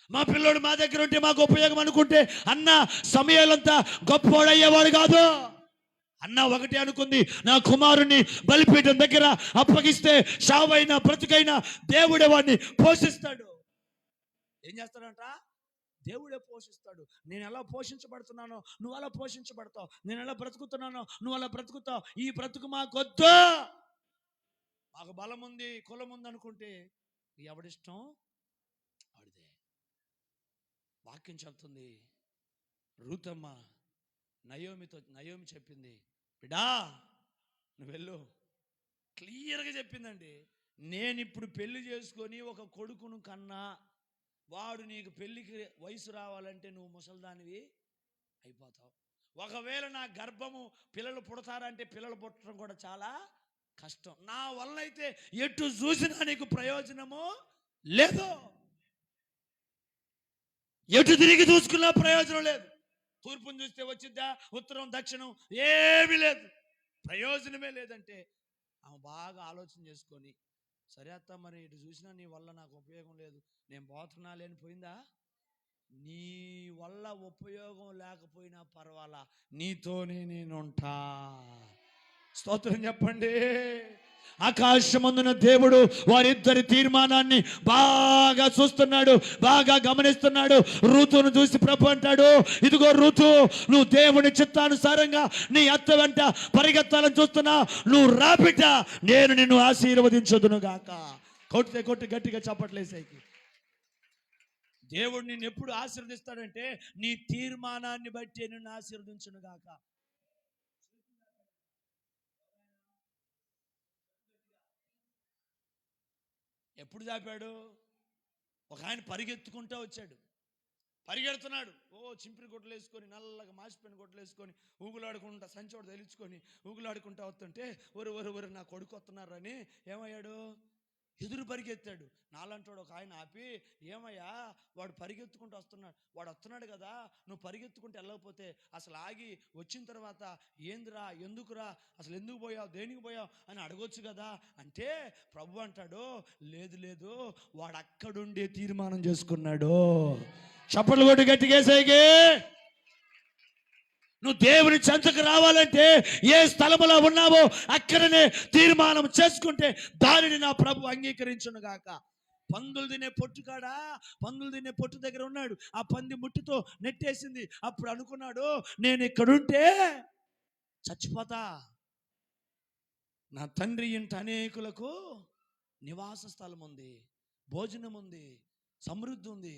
మా పిల్లోడు మా దగ్గర ఉంటే మాకు ఉపయోగం అనుకుంటే అన్న సమయాలంతా గొప్పోడయ్యేవాడు కాదు. అన్న ఒకటే అనుకుంది, నా కుమారుణ్ణి బలిపీఠం దగ్గర అప్పగిస్తే సావైనా బ్రతుకైనా దేవుడే వాడిని పోషిస్తాడు. ఏం చేస్తాడంట? దేవుడే పోషిస్తాడు. నేను ఎలా పోషించబడుతున్నానో నువ్వు అలా పోషించబడతావు, నేను ఎలా బ్రతుకుతున్నానో నువ్వు అలా బ్రతుకుతావు. ఈ బ్రతుకు మాకొద్దు, మాకు బలం ఉంది, కులం ఉంది అనుకుంటే ఎవడిష్టం వాడిదే. వాక్యం చెప్తుంది, రూతమ్మ నయోమి చెప్పింది, బిడ్డా నువ్వు వెళ్ళు. క్లియర్గా చెప్పిందండి, నేను ఇప్పుడు పెళ్లి చేసుకొని ఒక కొడుకును కన్నా, వాడు నీకు పెళ్ళికి వయసు రావాలంటే నువ్వు ముసల్దానివి అయిపోతావు. ఒకవేళ నా గర్భము పిల్లలు పుడతారంటే పిల్లలు పుట్టడం కూడా చాలా కష్టం. నా వల్ల అయితే ఎటు చూసినా నీకు ప్రయోజనము లేదు, ఎటు తిరిగి చూసుకున్నా ప్రయోజనం లేదు. తూర్పును చూస్తే వచ్చిద్దా, ఉత్తరం దక్షిణం ఏమీ లేదు, ప్రయోజనమే లేదంటే ఆమె బాగా ఆలోచన చేసుకొని, సరే అత్త, మరి ఇటు చూసినా నీ వల్ల నాకు ఉపయోగం లేదు, నేను పోతున్నా లేని పోయిందా? నీ వల్ల ఉపయోగం లేకపోయినా పర్వాలా, నీతోనే నేనుంటా. స్తోత్రం చెప్పండి. ఆకాశమందున దేవుడు వారిద్దరి తీర్మానాన్ని బాగా చూస్తున్నాడు, బాగా గమనిస్తున్నాడు. రూతును చూసి ప్రభు అంటాడు, ఇదిగో రూతు, నువ్వు దేవుని చిత్తానుసారంగా నీ అత్త వెంట పరిగెత్తాలని చూస్తున్నా, నువ్వు రాబిడ్డ, నేను నిన్ను ఆశీర్వదించదును గాక. కొట్టి గట్టిగా చప్పట్లేసేకి. దేవుడు నిన్ను ఎప్పుడు ఆశీర్వదిస్తాడంటే నీ తీర్మానాన్ని బట్టి నిన్ను ఆశీర్వదించును గాక. ఎప్పుడు చాపాడు? ఒక ఆయన పరిగెత్తుకుంటూ వచ్చాడు, పరిగెడుతున్నాడు, చింపిరి గుడ్డలు వేసుకొని, నల్లగా మాసిపోయిన గుడ్డలు వేసుకొని, ఊగులాడుకుంటా, సంచోడు తగిలించుకొని ఊగులాడుకుంటా వస్తుంటే ఒరు నా కొడుకు వస్తున్నారని ఏమయ్యాడు? ఎదురు పరిగెత్తాడు. నాలంటాడు ఒక ఆయన ఆపి, ఏమయ్యా వాడు పరిగెత్తుకుంటూ వస్తున్నాడు కదా, నువ్వు పరిగెత్తుకుంటూ వెళ్ళకపోతే అసలు ఆగి వచ్చిన తర్వాత ఏందిరా, ఎందుకురా, అసలు ఎందుకు పోయావు, దేనికి పోయావు అని అడగొచ్చు కదా అంటే ప్రభు అంటాడు, లేదు వాడు అక్కడుండే తీర్మానం చేసుకున్నాడు. చప్పట్లు కొట్టి గట్టిగేసేగే. నువ్వు దేవుని చెంతకు రావాలంటే ఏ స్థలములో ఉన్నావో అక్కడనే తీర్మానం చేసుకుంటే దానిని నా ప్రభు అంగీకరించును గాక. పందులు తినే పొట్టు దగ్గర ఉన్నాడు, ఆ పంది ముట్టితో నెట్టేసింది. అప్పుడు అనుకున్నాడు, నేను ఇక్కడుంటే చచ్చిపోతా, నా తండ్రి ఇంట అనేకులకు నివాస స్థలం ఉంది, భోజనం ఉంది, సమృద్ధి ఉంది,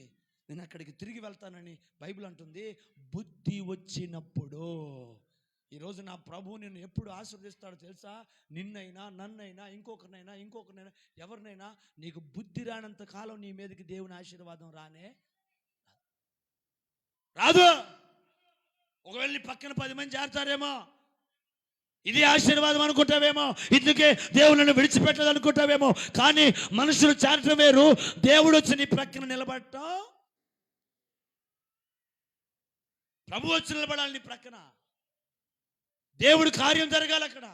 నేను అక్కడికి తిరిగి వెళ్తానని బైబిల్ అంటుంది. బుద్ధి వచ్చినప్పుడు, ఈరోజు నా ప్రభు నిన్ను ఎప్పుడు ఆశీర్వదిస్తాడో తెలుసా? నిన్నైనా, నన్నైనా, ఇంకొకరినైనా, ఎవరినైనా నీకు బుద్ధి రానంత కాలం నీ మీదకి దేవుని ఆశీర్వాదం రాదు. ఒకవేళ నీ పక్కన 10 మంది చేరతారేమో, ఇది ఆశీర్వాదం అనుకుంటావేమో, ఇందుకే దేవుళ్ళను విడిచిపెట్టదు అనుకుంటావేమో. కానీ మనుషులు చేరటం వేరు, దేవుడు వచ్చి నీ ప్రక్కన నిలబడటం. ప్రభు వచ్చి నిలబడాలి నీ ప్రక్కన, దేవుడు కార్యం జరగాలి అక్కడ.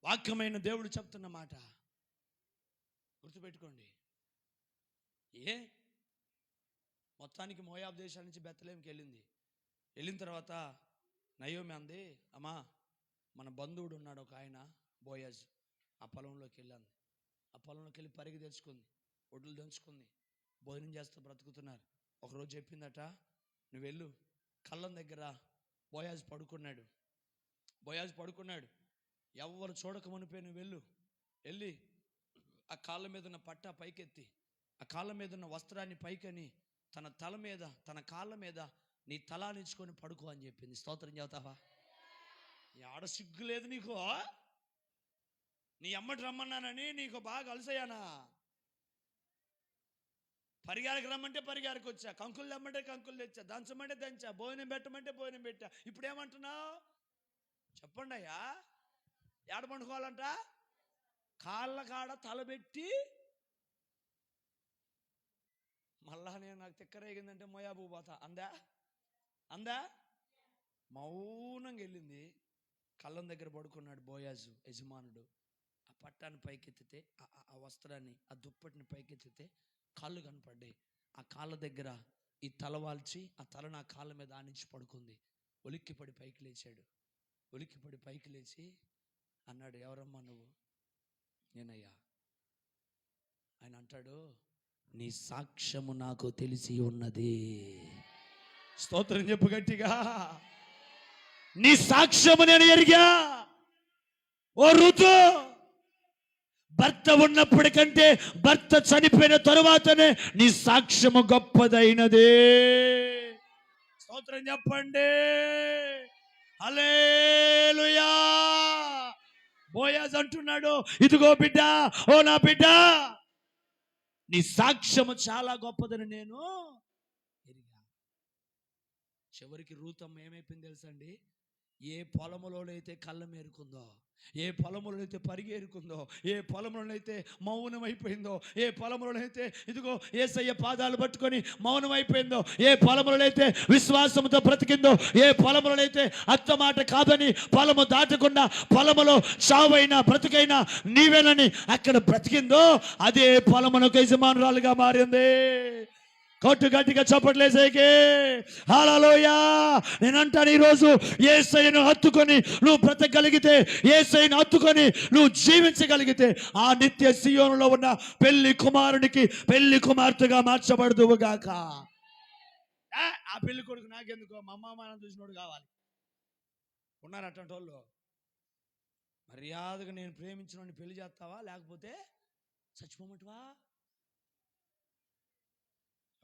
వాక్యమైన దేవుడు చెప్తున్న మాట గుర్తుపెట్టుకోండి. మొత్తానికి మోయాబు దేశం నుంచి బెత్లెహేముకి వెళ్ళిన తర్వాత నయోమి అంది, అమ్మా మన బంధువుడు ఉన్నాడు ఒక ఆయన బోయాజ్, ఆ పొలంలోకి వెళ్ళాను. ఆ పొలంలోకి వెళ్ళి పరిగి తెచ్చుకుంది, ఒడ్లు దంచుకుంది, భోజనం చేస్తూ బ్రతుకుతున్నారు. ఒకరోజు చెప్పిందట, నువ్వు వెళ్ళు, కళ్ళం దగ్గర బోయాజ్ పడుకున్నాడు, ఎవరు చూడక మునిపే నువ్వు వెళ్ళి ఆ కాళ్ళ మీద ఉన్న పట్టా పైకెత్తి, ఆ కాళ్ళ మీద ఉన్న వస్త్రాన్ని పైకని తన కాళ్ళ మీద నీ తలానించుకొని పడుకో అని చెప్పింది. స్తోత్రం చెబుతావా? ఆడ సిగ్గు లేదు నీకు? నీ అమ్మటి రమ్మన్నానని నీకు బాగా అలసయ్యానా? పరిగారికి రమ్మంటే పరిగారికి వచ్చా, కంకులు తెమ్మంటే కంకులు తెచ్చా, దంచమంటే దంచా, భోజనం పెట్టమంటే భోజనం పెట్టా. ఇప్పుడు ఏమంటున్నావు చెప్పండి అయ్యా? ఏడ పండుకోవాలంట? కాళ్ళ కాడ తలబెట్టి. మళ్ళా నాకు తిక్కరేగిందంటే మోయాబు పోతా అందా మౌనంగా వెళ్ళింది. కళ్ళం దగ్గర పడుకున్నాడు బోయాజు యజమానుడు. ఆ పట్టాన్ని పైకెత్తితే, ఆ వస్త్రాన్ని, ఆ దుప్పటిని పైకెత్తితే కాళ్ళు కనపడ్డాయి. ఆ కాళ్ళ దగ్గర ఈ తల వాల్చి, ఆ తల నా కాళ్ళ మీద ఆనించి పడుకుంది. ఉలిక్కిపడి పైకి లేచి అన్నాడు, ఎవరమ్మా నువ్వు? నేనయ్యా. ఆయన అంటాడు, నీ సాక్ష్యము నాకు తెలిసి ఉన్నది. స్తోత్రం చెప్పు గట్టిగా. నీ సాక్ష్యము నేను ఎరిగా. ఓ ఋతు, భర్త ఉన్నప్పటికంటే భర్త చనిపోయిన తరువాతనే నీ సాక్ష్యము గొప్పదైనదే. స్తోత్రం చెప్పండి. హల్లెలూయా. బోయాజ్ అంటున్నాడు, ఇదిగో బిడ్డ, ఓ నా బిడ్డ, నీ సాక్ష్యము చాలా గొప్పదని నేను ఎరిగా. చివరికి రూతమ్మ ఏమైపోయింది తెలుసండి? ఏ పొలములోనైతే కళ్ళం ఏరుకుందో, ఏ పొలములోనైతే పరిగేరుకుందో, ఏ పొలములోనైతే మౌనం అయిపోయిందో, ఏ పొలములోనైతే ఇదిగో యేసయ్య పాదాలు పట్టుకొని మౌనం అయిపోయిందో, ఏ పొలములోనైతే విశ్వాసంతో బ్రతికిందో, ఏ పొలములోనైతే అత్త మాట కాదని పొలము దాటకుండా పొలములో చావైనా బ్రతికైనా నీవేనని అక్కడ బ్రతికిందో, అదే పొలమునకు యజమానురాలుగా మారింది. కొట్టు గట్టిగా చప్పట్లేసేకే. హల్లెలూయా. నేనంటాను, ఈరోజు యేసయ్యను హత్తుకొని నువ్వు బ్రతకగలిగితే, యేసయ్యను హత్తుకొని నువ్వు జీవించగలిగితే, ఆ నిత్య సియోనులో ఉన్న పెళ్లి కుమారునికి పెళ్లి కుమార్తెగా మార్చబడదువుగాక. ఆ పెళ్లి కొడుకు నాకెందుకో, మా అమ్మ చూసినోడు కావాలి. ఉన్నారు అట్లాంటి వాళ్ళు. మర్యాదగా నేను ప్రేమించిన పెళ్లి చేస్తావా, లేకపోతే చచ్చిపోమంటవా?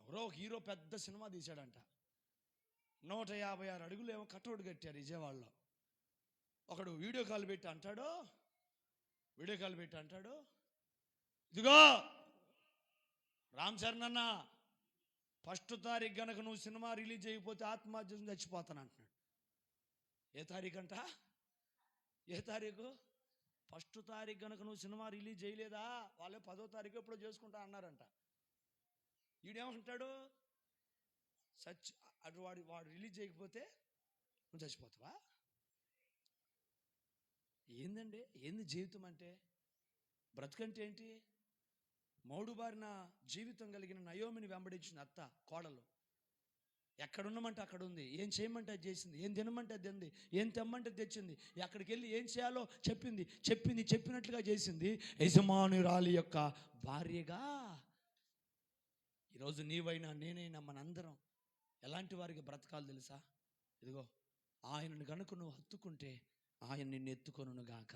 ఎవరో హీరో పెద్ద సినిమా తీశాడంట, 156 అడుగులు ఏమో కటౌట్ కట్టారు విజయవాడలో. ఒకడు వీడియో కాల్ పెట్టి అంటాడు, ఇదిగో రామ్ చరణ్ అన్న, 1వ తారీఖు గనక నువ్వు సినిమా రిలీజ్ అయిపోతే ఆత్మహత్య చచ్చిపోతాను అంటున్నాడు. ఏ తారీఖు అంట? ఏ తారీఖు? 1వ తారీఖు గనక నువ్వు సినిమా రిలీజ్ చేయలేదా, వాళ్ళే 10వ తారీఖు ఎప్పుడో చేసుకుంటా అన్నారంట. వీడేమంటాడు, అటు వాడు రిలీజ్ చేయకపోతే నువ్వు చచ్చిపోతావా? ఏందండి, ఏంది జీవితం అంటే? బ్రతుకంటే ఏంటి? మౌడు బారిన జీవితం కలిగిన నయోమిని వెంబడించిన అత్త కోడలు. ఎక్కడున్నామంటే అక్కడ ఉంది, ఏం చేయమంటే అది చేసింది, ఏం తినమంటే అది తింది, ఏం తెమ్మంటే తెచ్చింది, ఎక్కడికి వెళ్ళి ఏం చేయాలో చెప్పినట్లుగా చేసింది. యజమానురాలి యొక్క భార్యగా. ఈరోజు నీవైనా నేనైనా మనందరం ఎలాంటి వారికి బ్రతకాలి తెలుసా? ఇదిగో ఆయనను గనుక నువ్వు హత్తుకుంటే ఆయన నిన్ను ఎత్తుకొనును గాక.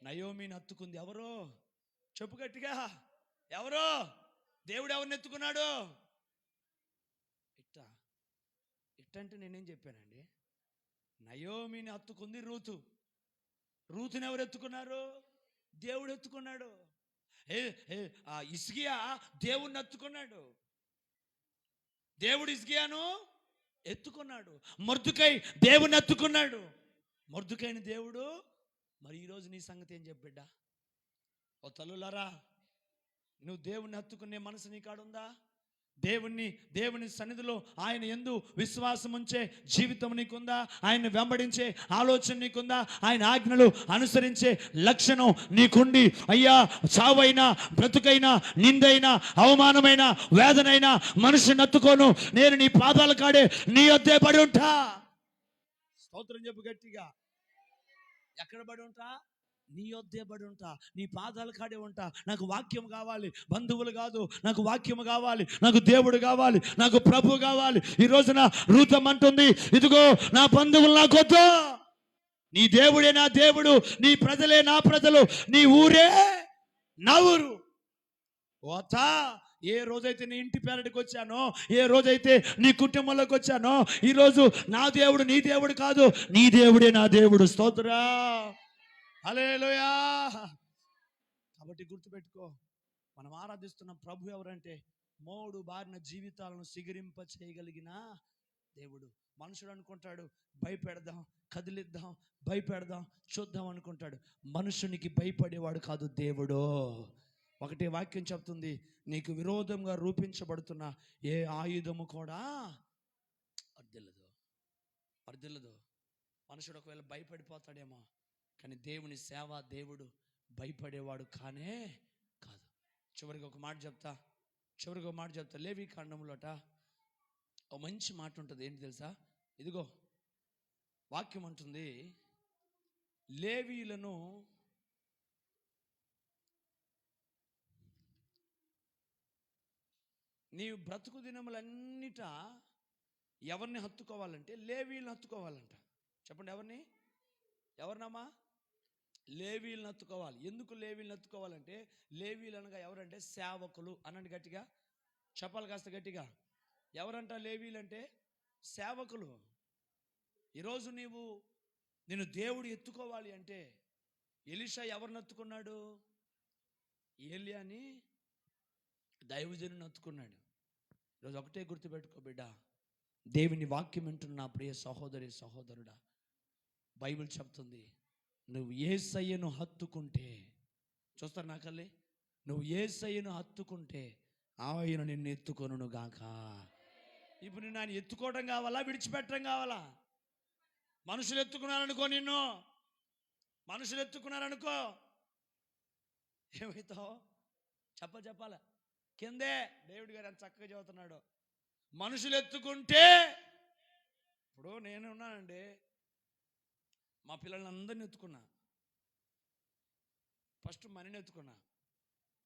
నయోమిని హత్తుకుంది ఎవరో? చెప్పు గట్టిగా, ఎవరో? దేవుడు ఎవరిని ఎత్తుకున్నాడు? ఇట్టంటే నేనేం చెప్పానండి? నయోమిని హత్తుకుంది రూతుని ఎవరు ఎత్తుకున్నారు? దేవుడు ఎత్తుకున్నాడు. హిజ్కియా దేవుణ్ణి ఎత్తుకున్నాడు, దేవుడు హిజ్కియాను ఎత్తుకున్నాడు. మొర్దెకై దేవుణ్ణి ఎత్తుకున్నాడు, మొర్దుకైన దేవుడు. మరి ఈరోజు నీ సంగతి ఏం చెప్పిడ్డా? ఓ తల్లులారా, నువ్వు దేవుణ్ణి హత్తుకునే మనసు నీ కాడుందా? దేవుని సన్నిధిలో ఆయన యందు విశ్వాసం ఉంచే జీవితం నీకుందా? ఆయన వెంబడించే ఆలోచన నీకుందా? ఆయన ఆజ్ఞలు అనుసరించే లక్షణం నీకుండి, అయ్యా చావైనా బ్రతుకైనా నిందైనా అవమానమైన వేదనైనా మనిషిని హత్తుకోను, నేను నీ పాదాల కాడే నీ వద్దే పడి ఉంటా. స్తోత్రం చెప్పు గట్టిగా. ఎక్కడ పడి ఉంటా? నీ యొద్దే పడి ఉంటా, నీ పాదాల కాడే ఉంటా. నాకు వాక్యం కావాలి, బంధువులు కాదు, నాకు వాక్యం కావాలి, నాకు దేవుడు కావాలి, నాకు ప్రభు కావాలి. ఈ రోజున రూతం అంటుంది, ఇదిగో నా బంధువులు నాకొద్దు, నీ దేవుడే నా దేవుడు, నీ ప్రజలే నా ప్రజలు, నీ ఊరే నా ఊరు. ఓతా, ఏ రోజైతే నీ ఇంటి పేరటికి వచ్చానో, ఏ రోజైతే నీ కుటుంబంలోకి వచ్చానో, ఈరోజు నా దేవుడు నీ దేవుడు కాదు, నీ దేవుడే నా దేవుడు. స్తోత్రా, హల్లెలూయా. కాబట్టి గుర్తుపెట్టుకో, మనం ఆరాధిస్తున్న ప్రభు ఎవరంటే మోడు బారిన జీవితాలను సిగిరింప చేయగలిగిన దేవుడు. మనుషుడు అనుకుంటాడు భయపెడదాం, కదిలిద్దాం, భయపెడదాం, చూద్దాం అనుకుంటాడు. మనుషునికి భయపడేవాడు కాదు దేవుడు. ఒకటే వాక్యం చెప్తుంది, నీకు విరోధంగా రూపించబడుతున్న ఏ ఆయుధము కూడా వర్ధిల్లదు. మనుషుడు ఒకవేళ భయపడిపోతాడేమో, కానీ దేవుని సేవ, దేవుడు భయపడేవాడు కానే కాదు. చివరికి ఒక మాట చెప్తా. లేవి కాండంలోట ఒక మంచి మాట ఉంటుంది. ఏంటి తెలుసా? ఇదిగో వాక్యం అంటుంది, లేవీలను నీవు బ్రతుకు దినములన్నిట ఎవరిని హత్తుకోవాలంటే లేవీలను హత్తుకోవాలంట. చెప్పండి, ఎవరినమ్మా? లేవీలను హత్తుకోవాలి. ఎందుకు లేవీలను హత్తుకోవాలంటే, లేవీలు అనగా ఎవరంటే సేవకులు. అనండి గట్టిగా, చెప్పాలి కాస్త గట్టిగా. ఎవరంట లేవీలు అంటే? సేవకులు. ఈరోజు నేను దేవుడు ఎత్తుకోవాలి అంటే, ఎలీషా ఎవరిని హత్తుకున్నాడు? ఏలియాని, దైవజనుని హత్తుకున్నాడు. ఈరోజు ఒకటే గుర్తుపెట్టుకో బిడ్డ, దేవుని వాక్యం వింటున్న ప్రియ సహోదరి సహోదరుడా, బైబిల్ చెప్తుంది, నువ్వు యేసయ్యను హత్తుకుంటే, చూస్తారు నాకల్లి, నువ్వు యేసయ్యను హత్తుకుంటే ఆయన నిన్ను ఎత్తుకొనును గాక. ఇప్పుడు నేను ఆయన ఎత్తుకోవడం కావాలా, విడిచిపెట్టడం కావాలా? మనుషులు ఎత్తుకున్నారనుకో ఏమవుతావు? చెప్పాల కిందే. దేవుడి గారు ఎంత చక్కగా చదువుతున్నాడు. మనుషులు ఎత్తుకుంటే, ఇప్పుడు నేను ఉన్నానండి, మా పిల్లల్ని అందరిని ఎత్తుకున్నా. ఫస్ట్ మనీని ఎత్తుకున్నా,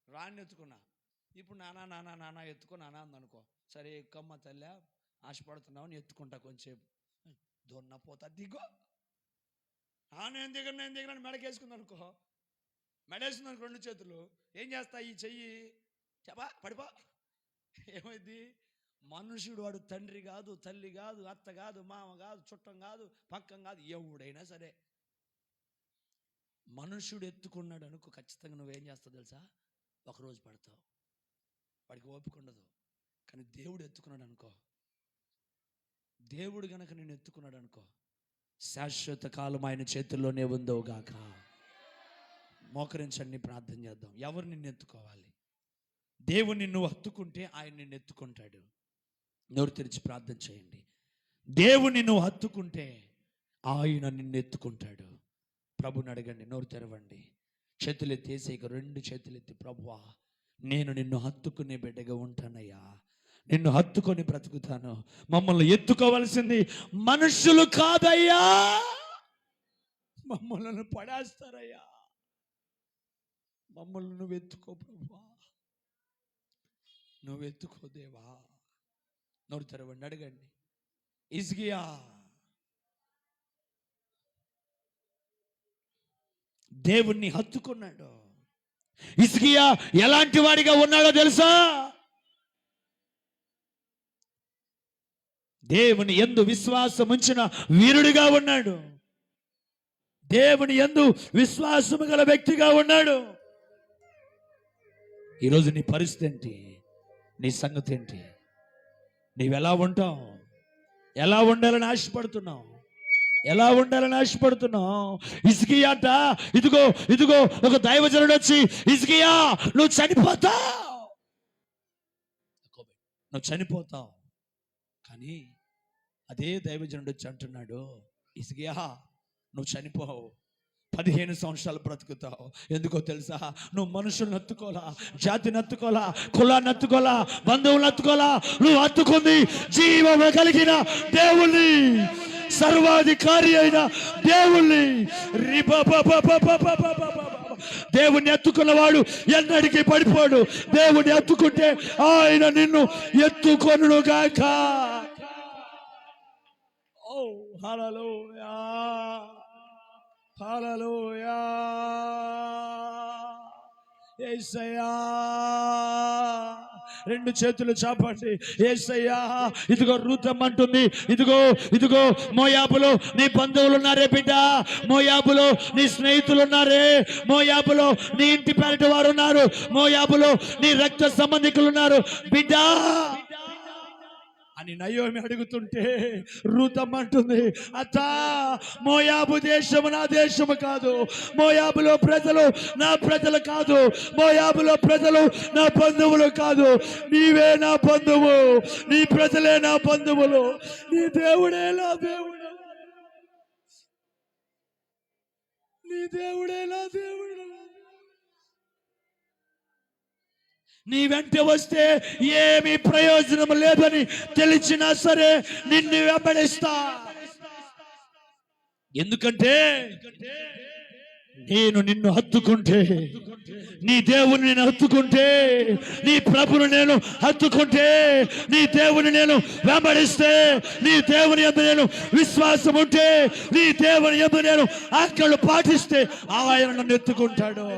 రాణిని ఎత్తుకున్నా. ఇప్పుడు నానా ఎత్తుకో నానా అందనుకో, సరే ఎక్కమ్మ తల్లి ఆశపడుతున్నావు అని ఎత్తుకుంటా. కొంచెంసేపు దొన్నపోతా, దిగో. నేను దిగను మెడకేసుకుంది అనుకో, మెడేసుకుంది అనుకో, 2 చేతులు ఏం చేస్తా? ఈ చెయ్యి పడిపో. ఏమైంది? మనుషుడు వాడు తండ్రి కాదు, తల్లి కాదు, అత్త కాదు, మామ కాదు, చుట్టం కాదు, పక్కం కాదు, ఎవడైనా సరే మనుషుడు ఎత్తుకున్నాడు అనుకో, ఖచ్చితంగా నువ్వేం చేస్తావు తెలుసా? ఒకరోజు పడతావు, వాడికి ఓపిక ఉండదు. కానీ దేవుడు ఎత్తుకున్నాడు అనుకో, దేవుడు గనక నేను ఎత్తుకున్నాడు అనుకో, శాశ్వత కాలం ఆయన చేతుల్లోనే ఉందో గాక. మోకరించండి, ప్రార్థన చేద్దాం. ఎవరు నిన్ను ఎత్తుకోవాలి? దేవుని నువ్వు హత్తుకుంటే ఆయన నిన్ను ఎత్తుకుంటాడు. నోరు తెరిచి ప్రార్థన చేయండి. దేవుని నువ్వు హత్తుకుంటే ఆయన నిన్ను ఎత్తుకుంటాడు. ప్రభుని అడగండి, నోరు తెరవండి, చేతులెత్తేసి, ఇక 2 చేతులెత్తి, ప్రభువా నేను నిన్ను హత్తుకునే బిడ్డగా ఉంటానయ్యా, నిన్ను హత్తుకొని బ్రతుకుతాను. మమ్మల్ని ఎత్తుకోవలసింది మనుషులు కాదయ్యా, మమ్మల్ని పడేస్తారయ్యా, మమ్మల్ని నువ్వు ఎత్తుకో ప్రభువా, నువ్వు ఎత్తుకో దేవా. నోరు తెరవండి, అడగండి. హిజ్కియా దేవుణ్ణి హత్తుకున్నాడు. హిజ్కియా ఎలాంటి వాడిగా ఉన్నాడో తెలుసా? దేవుని యందు విశ్వాసం ఉంచిన వీరుడిగా ఉన్నాడు. దేవుని యందు విశ్వాసము గల వ్యక్తిగా ఉన్నాడు. ఈరోజు నీ పరిస్థితి ఏంటి? నీ సంగతి ఏంటి? నీవెలా ఉంటావు? ఎలా ఉండాలని ఆశపడుతున్నావు? ఎలా ఉండాలని ఆశపడుతున్నావు? హిజ్కియా అంట, ఇదిగో ఇదిగో ఒక దైవజనుడు వచ్చి, హిజ్కియా నువ్వు చనిపోతావు, నువ్వు చనిపోతావు. కానీ అదే దైవజనుడు వచ్చి అంటున్నాడు, హిజ్కియా నువ్వు చనిపోవు, 15 సంవత్సరాలు బ్రతుకుతావు. ఎందుకో తెలుసా? నువ్వు మనుషులను హత్తుకోలా, జాతిని హత్తుకోలా, కులాన్ని హత్తుకోలా, బంధువులను హత్తుకోలా. నువ్వు హత్తుకుంది జీవము కలిగిన దేవుణ్ణి, సర్వాధికారి అయిన దేవుణ్ణి. దేవుణ్ణి ఎత్తుకున్నవాడు ఎన్నటికీ పడిపోడు. దేవుణ్ణి ఎత్తుకుంటే ఆయన నిన్ను ఎత్తుకొనును గాక. ఓ హల్లెలూయా, హల్లెలూయా. యేసయ్యా, 2 చేతులు చాపండి. యేసయ్యా, ఇదిగో రూతమ్మ అంటుంది, ఇదిగో ఇదిగో మోయాబులో నీ బంధువులు ఉన్నారే బిడ్డ, మోయాబులో నీ స్నేహితులు ఉన్నారే, మోయాబులో నీ ఇంటి పేరటి వారు ఉన్నారు, మోయాబులో నీ రక్త సంబంధికులు ఉన్నారు బిడ్డ అని నయోమి అడుగుతుంటే రూతమ్మ అంటుంది, అత్త మోయాబు దేశము నా దేశము కాదు, మోయాబులో ప్రజలు నా ప్రజలు కాదు, మోయాబులో ప్రజలు నా బంధువులు కాదు, నీవే నా బంధువు, నీ ప్రజలే నా బంధువులు, నీ దేవుడే నా దేవుడు, నీ దేవుడే నా దేవుడు. నీ వెంట వస్తే ఏమీ ప్రయోజనం లేదని తెలిసినా సరే నిన్ను వెంబడిస్తా. ఎందుకంటే నేను నిన్ను హత్తుకుంటే, నీ దేవుని నేను హత్తుకుంటే, నీ ప్రభుని నేను హత్తుకుంటే, నీ దేవుని నేను వెంబడిస్తే, నీ దేవుని యందు నేను విశ్వాసం ఉంటే, నీ దేవుని యందు నేను ఆజ్ఞలు పాటిస్తే ఆయన నన్ను ఎత్తుకుంటాడు.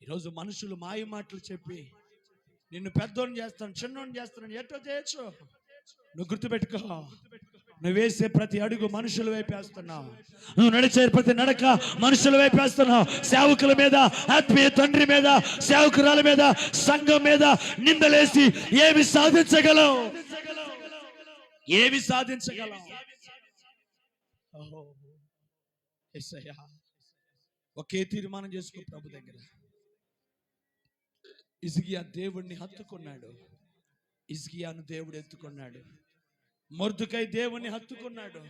ఈరోజు మనుషులు మాయ మాటలు చెప్పి నిన్ను పెద్దోని చేస్తాను, చిన్నోని చేస్తాను, ఎట్టో చేయొచ్చు. నువ్వు గుర్తుపెట్టుకో, నువ్వు వేసే ప్రతి అడుగు మనుషుల వైపు వేస్తున్నావు, నువ్వు నడిచే ప్రతి నడక మనుషుల వైపు వేస్తున్నావు. సేవకుల మీద, ఆత్మీయ తండ్రి మీద, సేవకురాల మీద, సంఘం మీద నిందలేసి ఏమి సాధించగలవు? ఏమి సాధించగలవు? యేసయ్యా, ఒకే తీర్మానం చేసుకో ప్రభు దగ్గర. హిజ్కియా దేవుణ్ణి హత్తుకున్నాడు, హిజ్కియాను దేవుడు ఎత్తుకున్నాడు. మొర్దెకై దేవుణ్ణి హత్తుకున్నాడు,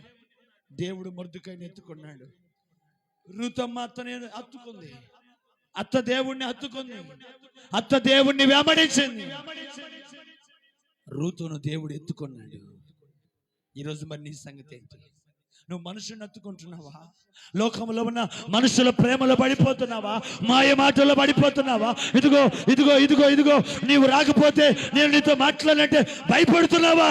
దేవుడు మొర్దెకైని ఎత్తుకున్నాడు. రూతమ్మ అత్తని హత్తుకుంది, అత్త దేవుణ్ణి హత్తుకుంది, అత్త దేవుణ్ణి వెంబడించింది, రూతును దేవుడు ఎత్తుకున్నాడు. ఈరోజు మరి నీ సంగతి ఏంటి? నువ్వు మనుషుని హత్తుకుంటున్నావా? లోకంలో ఉన్న మనుషుల ప్రేమలో పడిపోతున్నావా? మాయ మాటల్లో పడిపోతున్నావా? ఇదిగో ఇదిగో ఇదిగో ఇదిగో నీవు రాకపోతే నేను నీతో మాట్లాడాలంటే భయపడుతున్నావా?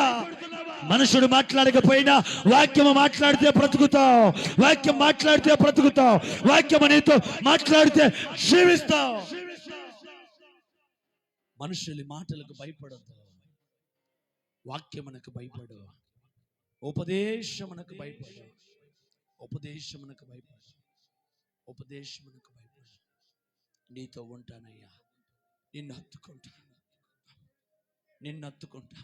మనుషుడు మాట్లాడకపోయినా వాక్యము మాట్లాడితే బ్రతుకుతావు, వాక్యం మాట్లాడితే బ్రతుకుతావు, వాక్యము నీతో మాట్లాడితే జీవిస్తావు. మనుషుల మాటలకు భయపడద్దు, వాక్యమునకు భయపడు, ఉపదేశమునకు భయపడు, ఉపదేశమునకు భయపడు, ఉపదేశమునకు భయపడు. నీతో ఉంటానయ్యా, నిన్ను హత్తుకుంటా, నిన్ను హత్తుకుంటా.